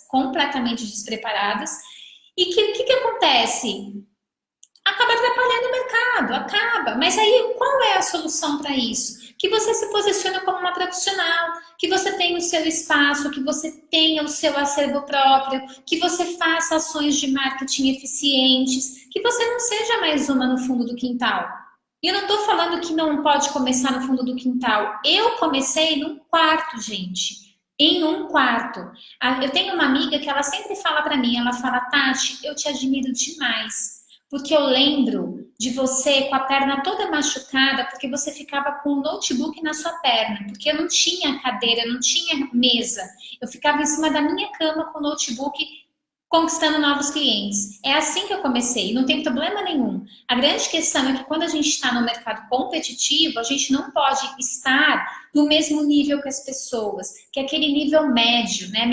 E que acontece? Acaba atrapalhando o mercado, acaba. Mas aí, qual é a solução para isso? Que você se posicione como uma profissional, que você tenha o seu espaço, que você tenha o seu acervo próprio, que você faça ações de marketing eficientes, que você não seja mais uma no fundo do quintal. E eu não estou falando que não pode começar no fundo do quintal. Eu comecei num quarto, gente. Em um quarto. Eu tenho uma amiga que ela sempre fala para mim, ela fala, Tati, eu te admiro demais. Porque eu lembro de você com a perna toda machucada, porque você ficava com o notebook na sua perna, porque eu não tinha cadeira, não tinha mesa. Eu ficava em cima da minha cama com o notebook conquistando novos clientes. É assim que eu comecei, não tem problema nenhum. A grande questão é que quando a gente está no mercado competitivo, a gente não pode estar no mesmo nível que as pessoas, que é aquele nível médio, né? A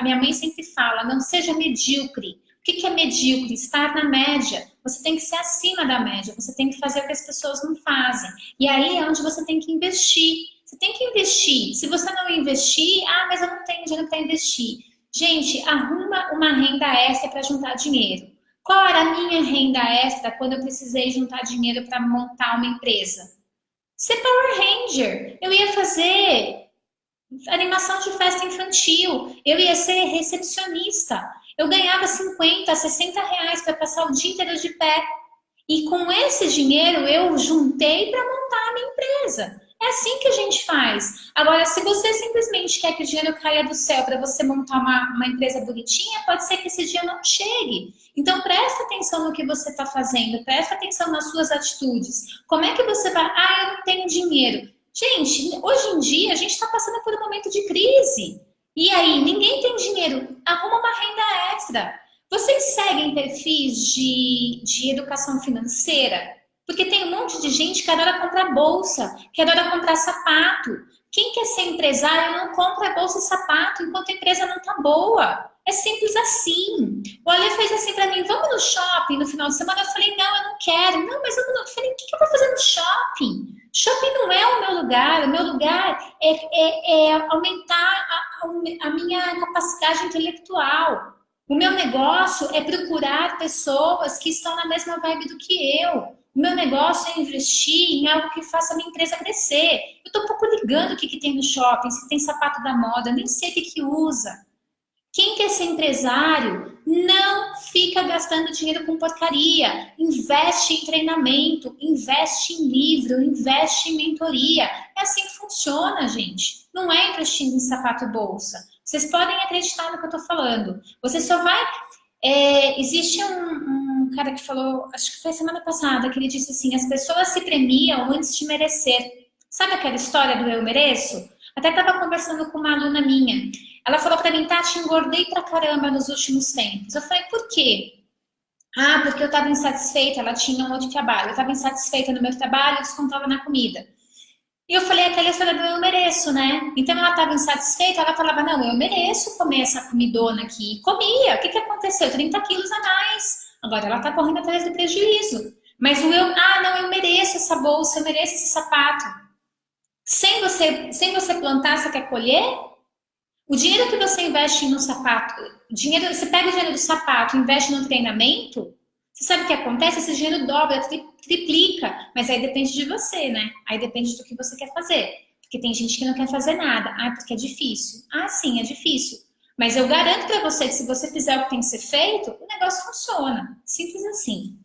minha mãe sempre fala, não seja medíocre. O que é medíocre? Estar na média. Você tem que ser acima da média, você tem que fazer o que as pessoas não fazem. E aí é onde você tem que investir. Você tem que investir. Se você não investir, mas eu não tenho dinheiro para investir. Gente, arruma uma renda extra para juntar dinheiro. Qual era a minha renda extra quando eu precisei juntar dinheiro para montar uma empresa? Ser Power Ranger. Eu ia fazer animação de festa infantil. Eu ia ser recepcionista. Eu ganhava 50, 60 reais para passar o dia inteiro de pé. E com esse dinheiro eu juntei para montar a minha empresa. É assim que a gente faz. Agora, se você simplesmente quer que o dinheiro caia do céu para você montar uma empresa bonitinha, pode ser que esse dia não chegue. Então, presta atenção no que você está fazendo, presta atenção nas suas atitudes. Como é que você vai? Eu não tenho dinheiro. Gente, hoje em dia a gente está passando por um momento de crise. E aí, ninguém tem dinheiro. Arruma uma renda extra. Vocês seguem perfis de educação financeira? Porque tem um monte de gente que adora comprar bolsa, que adora comprar sapato. Quem quer ser empresário não compra bolsa e sapato enquanto a empresa não tá boa. É simples assim. O Ale fez assim para mim, vamos no shopping no final de semana? Eu falei, não, eu não quero. Não, mas eu falei, o que eu vou fazer no shopping? Shopping não é o meu lugar é aumentar a minha capacidade intelectual. O meu negócio é procurar pessoas que estão na mesma vibe do que eu. O meu negócio é investir em algo que faça a minha empresa crescer. Eu estou um pouco ligando o que tem no shopping, se tem sapato da moda, nem sei o que usa. Quem quer ser empresário não fica gastando dinheiro com porcaria. Investe em treinamento, investe em livro, investe em mentoria. É assim que funciona, gente. Não é investindo em sapato bolsa. Vocês podem acreditar no que eu estou falando. Você só vai... existe um cara que falou, acho que foi semana passada, que ele disse assim, as pessoas se premiam antes de merecer. Sabe aquela história do eu mereço? Até estava conversando com uma aluna minha. Ela falou para mim, Tati, engordei pra caramba nos últimos tempos. Eu falei, por quê? Porque eu estava insatisfeita, ela tinha um outro trabalho. Eu estava insatisfeita no meu trabalho, eu descontava na comida. E eu falei aquela história do eu mereço, né? Então ela estava insatisfeita, ela falava, não, eu mereço comer essa comidona aqui. E comia. O que aconteceu? 30 quilos a mais. Agora ela está correndo atrás do prejuízo. Mas o eu, não, eu mereço essa bolsa, eu mereço esse sapato. Sem você plantar, você quer colher? O dinheiro que você investe no sapato, você pega o dinheiro do sapato e investe no treinamento, você sabe o que acontece? Esse dinheiro dobra, triplica, mas aí depende de você, né? Aí depende do que você quer fazer. Porque tem gente que não quer fazer nada. Porque é difícil. Sim, é difícil. Mas eu garanto para você que se você fizer o que tem que ser feito, o negócio funciona. Simples assim.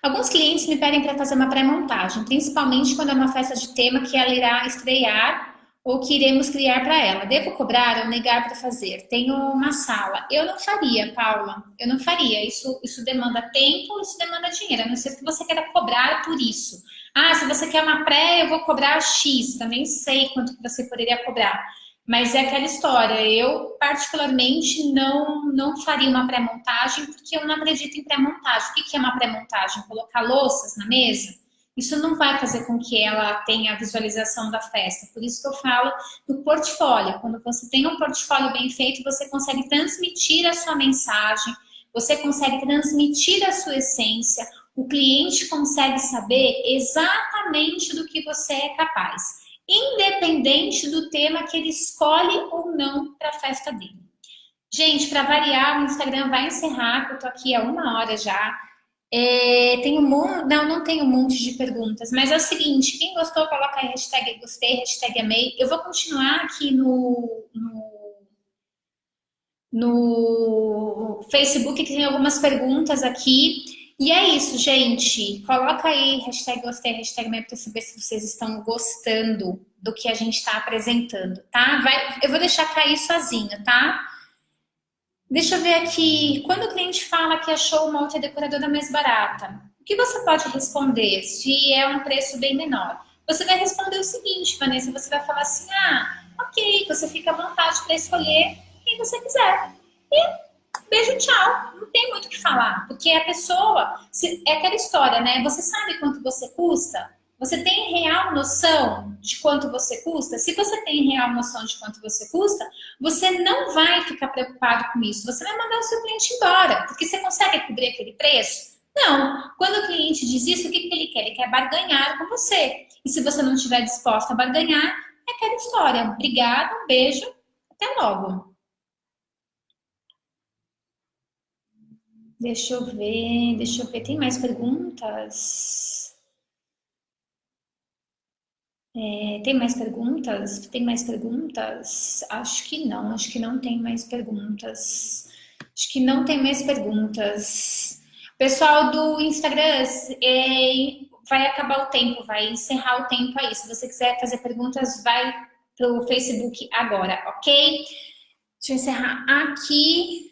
Alguns clientes me pedem para fazer uma pré-montagem, principalmente quando é uma festa de tema que ela irá estrear ou que iremos criar para ela. Devo cobrar ou negar para fazer? Tenho uma sala. Eu não faria, Paula. Eu não faria. Isso demanda tempo, isso demanda dinheiro. A não ser que você queira cobrar por isso. Se você quer uma pré, eu vou cobrar X. Também sei quanto que você poderia cobrar. Mas é aquela história, eu particularmente não faria uma pré-montagem porque eu não acredito em pré-montagem. O que é uma pré-montagem? Colocar louças na mesa? Isso não vai fazer com que ela tenha a visualização da festa. Por isso que eu falo do portfólio. Quando você tem um portfólio bem feito, você consegue transmitir a sua mensagem, você consegue transmitir a sua essência, o cliente consegue saber exatamente do que você é capaz, independente do tema que ele escolhe ou não para a festa dele. Gente, para variar, o Instagram vai encerrar, que eu tô aqui há 1 hora já. Não tenho um monte de perguntas, mas é o seguinte, quem gostou, coloca aí hashtag gostei, hashtag amei. Eu vou continuar aqui no Facebook, que tem algumas perguntas aqui. E é isso, gente. Coloca aí hashtag gostei, hashtag amei, para saber se vocês estão gostando do que a gente está apresentando, tá? Eu vou deixar cair sozinho, tá? Deixa eu ver aqui. Quando o cliente fala que achou uma outra decoradora mais barata, o que você pode responder se é um preço bem menor? Você vai responder o seguinte, Vanessa, você vai falar assim, ok, você fica à vontade para escolher quem você quiser. E beijo, tchau. Não tem muito o que falar, porque a pessoa, é aquela história, né? Você sabe quanto você custa? Você tem real noção de quanto você custa? Se você tem real noção de quanto você custa, você não vai ficar preocupado com isso. Você vai mandar o seu cliente embora, porque você consegue cobrir aquele preço? Não. Quando o cliente diz isso, o que ele quer? Ele quer barganhar com você. E se você não estiver disposta a barganhar, é aquela história. Obrigada, um beijo, até logo. Deixa eu ver. Tem mais perguntas? Tem mais perguntas? Tem mais perguntas? Acho que não tem mais perguntas. Acho que não tem mais perguntas. Pessoal do Instagram, vai acabar o tempo, vai encerrar o tempo aí. Se você quiser fazer perguntas, vai pro Facebook agora, ok? Deixa eu encerrar aqui.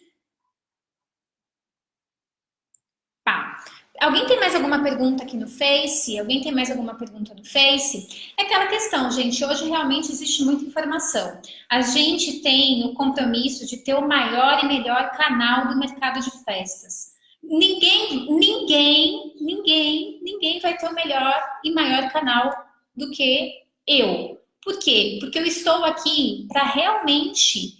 Pá. Alguém tem mais alguma pergunta aqui no Face? Alguém tem mais alguma pergunta no Face? É aquela questão, gente, hoje realmente existe muita informação. A gente tem o compromisso de ter o maior e melhor canal do mercado de festas. Ninguém vai ter o melhor e maior canal do que eu. Por quê? Porque eu estou aqui para realmente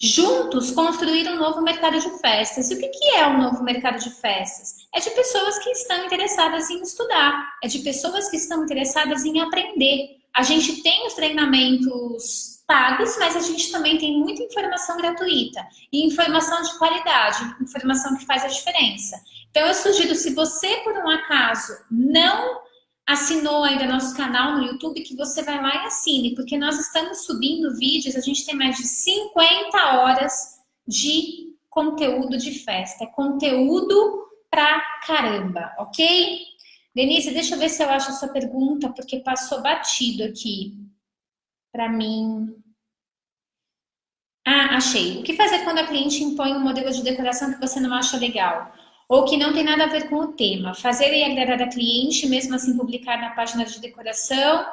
juntos construir um novo mercado de festas. E o que é um novo mercado de festas? É de pessoas que estão interessadas em estudar, é de pessoas que estão interessadas em aprender. A gente tem os treinamentos pagos, mas a gente também tem muita informação gratuita e informação de qualidade, informação que faz a diferença. Então eu sugiro, se você por um acaso não assinou ainda nosso canal no YouTube, que você vai lá e assine, porque nós estamos subindo vídeos, a gente tem mais de 50 horas de conteúdo de festa. É conteúdo pra caramba, ok? Denise, deixa eu ver se eu acho a sua pergunta, porque passou batido aqui pra mim. Achei. O que fazer quando a cliente impõe um modelo de decoração que você não acha legal? Ou que não tem nada a ver com o tema. Fazer e agradar a cliente, mesmo assim publicar na página de decoração.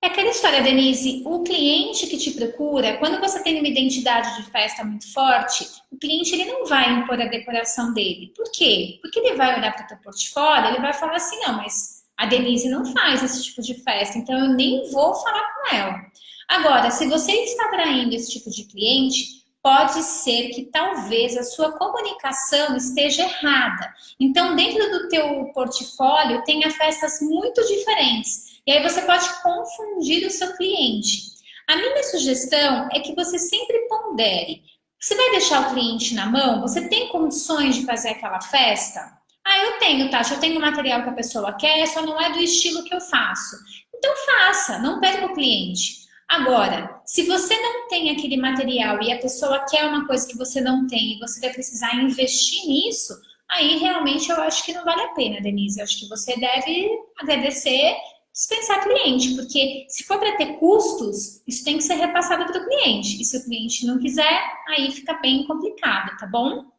É aquela história, Denise, o cliente que te procura, quando você tem uma identidade de festa muito forte, o cliente ele não vai impor a decoração dele. Por quê? Porque ele vai olhar para o teu portfólio, ele vai falar assim, não, mas a Denise não faz esse tipo de festa, então eu nem vou falar com ela. Agora, se você está atraindo esse tipo de cliente, pode ser que talvez a sua comunicação esteja errada. Então, dentro do teu portfólio, tenha festas muito diferentes. E aí você pode confundir o seu cliente. A minha sugestão é que você sempre pondere. Você vai deixar o cliente na mão? Você tem condições de fazer aquela festa? Eu tenho, Tati. Eu tenho o material que a pessoa quer, só não é do estilo que eu faço. Então faça, não perca o cliente. Agora, se você não tem aquele material e a pessoa quer uma coisa que você não tem e você vai precisar investir nisso, aí realmente eu acho que não vale a pena, Denise. Eu acho que você deve agradecer, dispensar cliente, porque se for para ter custos, isso tem que ser repassado para o cliente. E se o cliente não quiser, aí fica bem complicado, tá bom?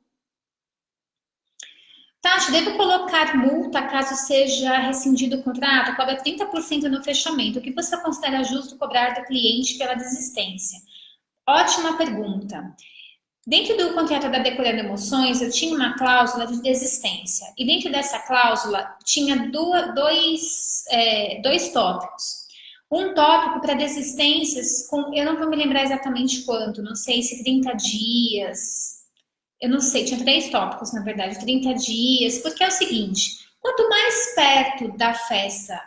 Tati, devo colocar multa caso seja rescindido o contrato? Cobra 30% no fechamento. O que você considera justo cobrar do cliente pela desistência? Ótima pergunta. Dentro do contrato da Decorando Emoções, eu tinha uma cláusula de desistência. E dentro dessa cláusula, tinha dois tópicos. Um tópico para desistências, eu não vou me lembrar exatamente quanto, não sei se 30 dias, eu não sei, tinha 3 tópicos, na verdade, 30 dias, porque é o seguinte, quanto mais perto da festa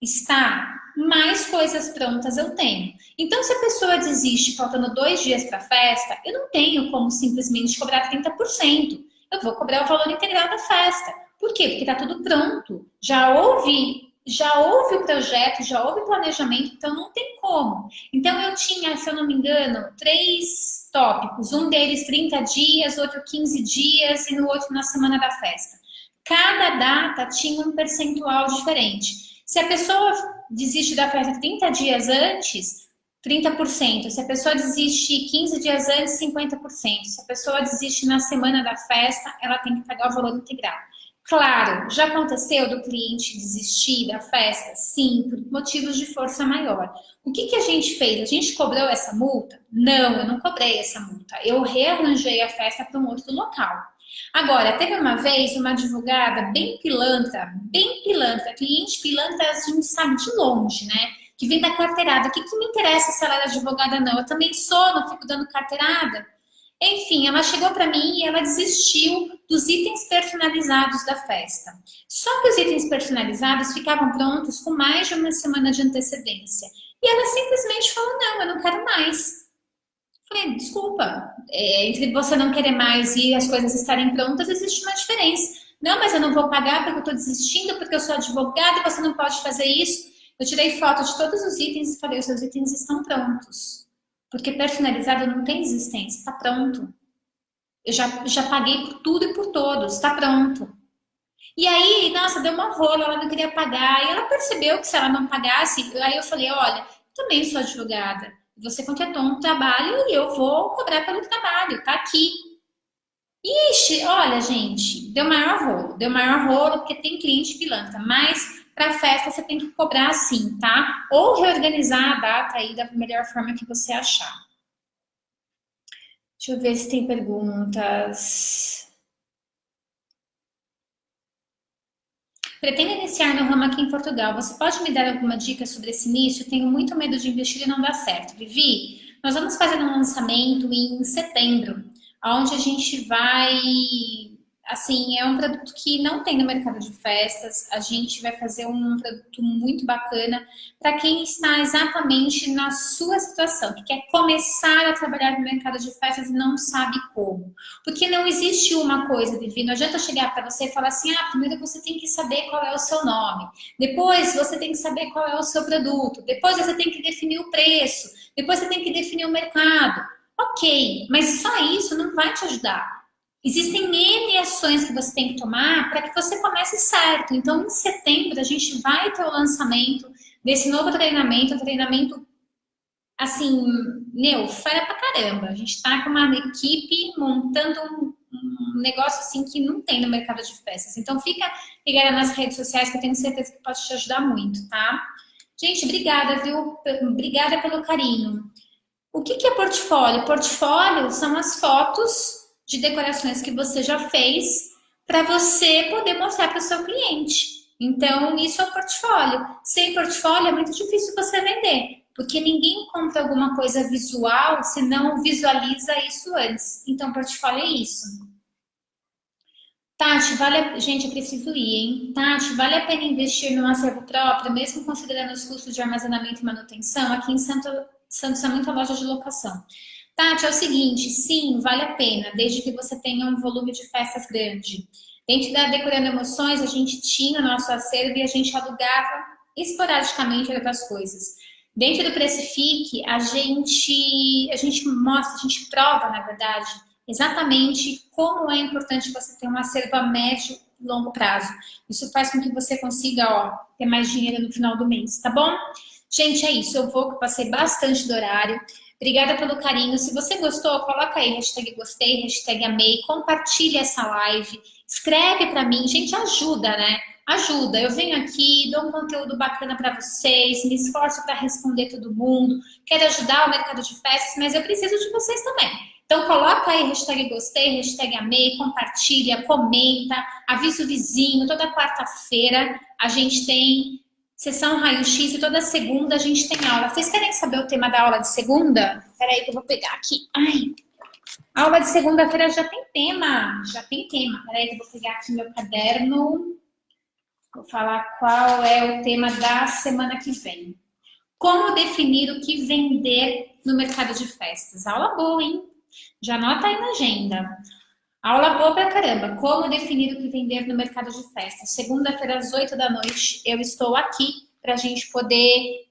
está, mais coisas prontas eu tenho. Então, se a pessoa desiste faltando 2 dias para a festa, eu não tenho como simplesmente cobrar 30%. Eu vou cobrar o valor integral da festa. Por quê? Porque está tudo pronto. Já houve o projeto, já houve o planejamento, então não tem como. Então eu tinha, se eu não me engano, 3 tópicos. Um deles 30 dias, outro 15 dias e no outro na semana da festa. Cada data tinha um percentual diferente. Se a pessoa desiste da festa 30 dias antes, 30%. Se a pessoa desiste 15 dias antes, 50%. Se a pessoa desiste na semana da festa, ela tem que pagar o valor integral. Claro, já aconteceu do cliente desistir da festa? Sim, por motivos de força maior. O que a gente fez? A gente cobrou essa multa? Não, eu não cobrei essa multa. Eu rearranjei a festa para um outro local. Agora, teve uma vez uma advogada bem pilantra, cliente pilantra a gente sabe de longe, né? Que vem da carteirada. O que me interessa se ela era advogada não? Eu também sou, não fico dando carteirada. Enfim, ela chegou para mim e ela desistiu dos itens personalizados da festa. Só que os itens personalizados ficavam prontos com mais de uma semana de antecedência. E ela simplesmente falou, não, eu não quero mais. Falei, desculpa, entre você não querer mais e as coisas estarem prontas, existe uma diferença. Não, mas eu não vou pagar porque eu estou desistindo, porque eu sou advogada e você não pode fazer isso. Eu tirei foto de todos os itens e falei, os seus itens estão prontos. Porque personalizado não tem existência, está pronto. Eu já paguei por tudo e por todos, está pronto. E aí, nossa, deu uma rola, ela não queria pagar. E ela percebeu que se ela não pagasse, aí eu falei, olha, também sou advogada. Você contratou um trabalho e eu vou cobrar pelo trabalho, tá aqui. Ixi, olha, gente, deu maior rolo porque tem cliente pilantra, mas para festa você tem que cobrar assim, tá? Ou reorganizar a data aí da melhor forma que você achar. Deixa eu ver se tem perguntas. Pretendo iniciar no ramo aqui em Portugal. Você pode me dar alguma dica sobre esse início? Tenho muito medo de investir e não dar certo. Vivi, nós vamos fazer um lançamento em setembro, onde a gente vai... Assim, é um produto que não tem no mercado de festas. A gente vai fazer um produto muito bacana para quem está exatamente na sua situação, que quer começar a trabalhar no mercado de festas e não sabe como. Porque não existe uma coisa, Vivi. Não adianta chegar para você e falar assim, primeiro você tem que saber qual é o seu nome. Depois você tem que saber qual é o seu produto. Depois você tem que definir o preço. Depois você tem que definir o mercado. Ok, mas só isso não vai te ajudar. Existem N ações que você tem que tomar para que você comece certo. Então, em setembro, a gente vai ter o lançamento desse novo treinamento, assim, fera pra caramba. A gente tá com uma equipe montando um negócio assim que não tem no mercado de festas. Então, fica ligada nas redes sociais que eu tenho certeza que pode te ajudar muito, tá? Gente, obrigada, viu? Obrigada pelo carinho. O que é portfólio? Portfólio são as fotos de decorações que você já fez para você poder mostrar para o seu cliente. Então, isso é o portfólio. Sem portfólio é muito difícil você vender, porque ninguém compra alguma coisa visual se não visualiza isso antes. Então, portfólio é isso. Tati, gente, eu preciso ir, hein? Tati, vale a pena investir num acervo próprio, mesmo considerando os custos de armazenamento e manutenção? Aqui em Santos há muita loja de locação. Tati, é o seguinte, sim, vale a pena, desde que você tenha um volume de festas grande. Dentro da Decorando Emoções, a gente tinha o nosso acervo e a gente alugava esporadicamente outras coisas. Dentro do Precifique, a gente mostra, a gente prova, na verdade, exatamente como é importante você ter um acervo a médio e longo prazo. Isso faz com que você consiga, ter mais dinheiro no final do mês, tá bom? Gente, é isso, eu passei bastante do horário. Obrigada pelo carinho. Se você gostou, coloca aí hashtag gostei, hashtag amei, compartilha essa live, escreve para mim. Gente, ajuda, né? Ajuda. Eu venho aqui, dou um conteúdo bacana para vocês, me esforço para responder todo mundo, quero ajudar o mercado de festas, mas eu preciso de vocês também. Então coloca aí hashtag gostei, hashtag amei, compartilha, comenta, avisa o vizinho. Toda quarta-feira a gente tem sessão raio-x e toda segunda a gente tem aula. Vocês querem saber o tema da aula de segunda? Espera aí que eu vou pegar aqui. Ai, A aula de segunda-feira já tem tema, Peraí que eu vou pegar aqui meu caderno. Vou falar qual é o tema da semana que vem. Como definir o que vender no mercado de festas? Aula boa, hein? Já anota aí na agenda. Aula boa pra caramba. Como definir o que vender no mercado de festas? Segunda-feira, às 8 da noite, eu estou aqui para a gente poder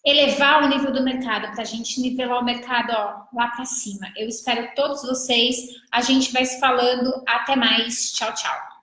elevar o nível do mercado, para a gente nivelar o mercado lá para cima. Eu espero todos vocês. A gente vai se falando. Até mais. Tchau, tchau.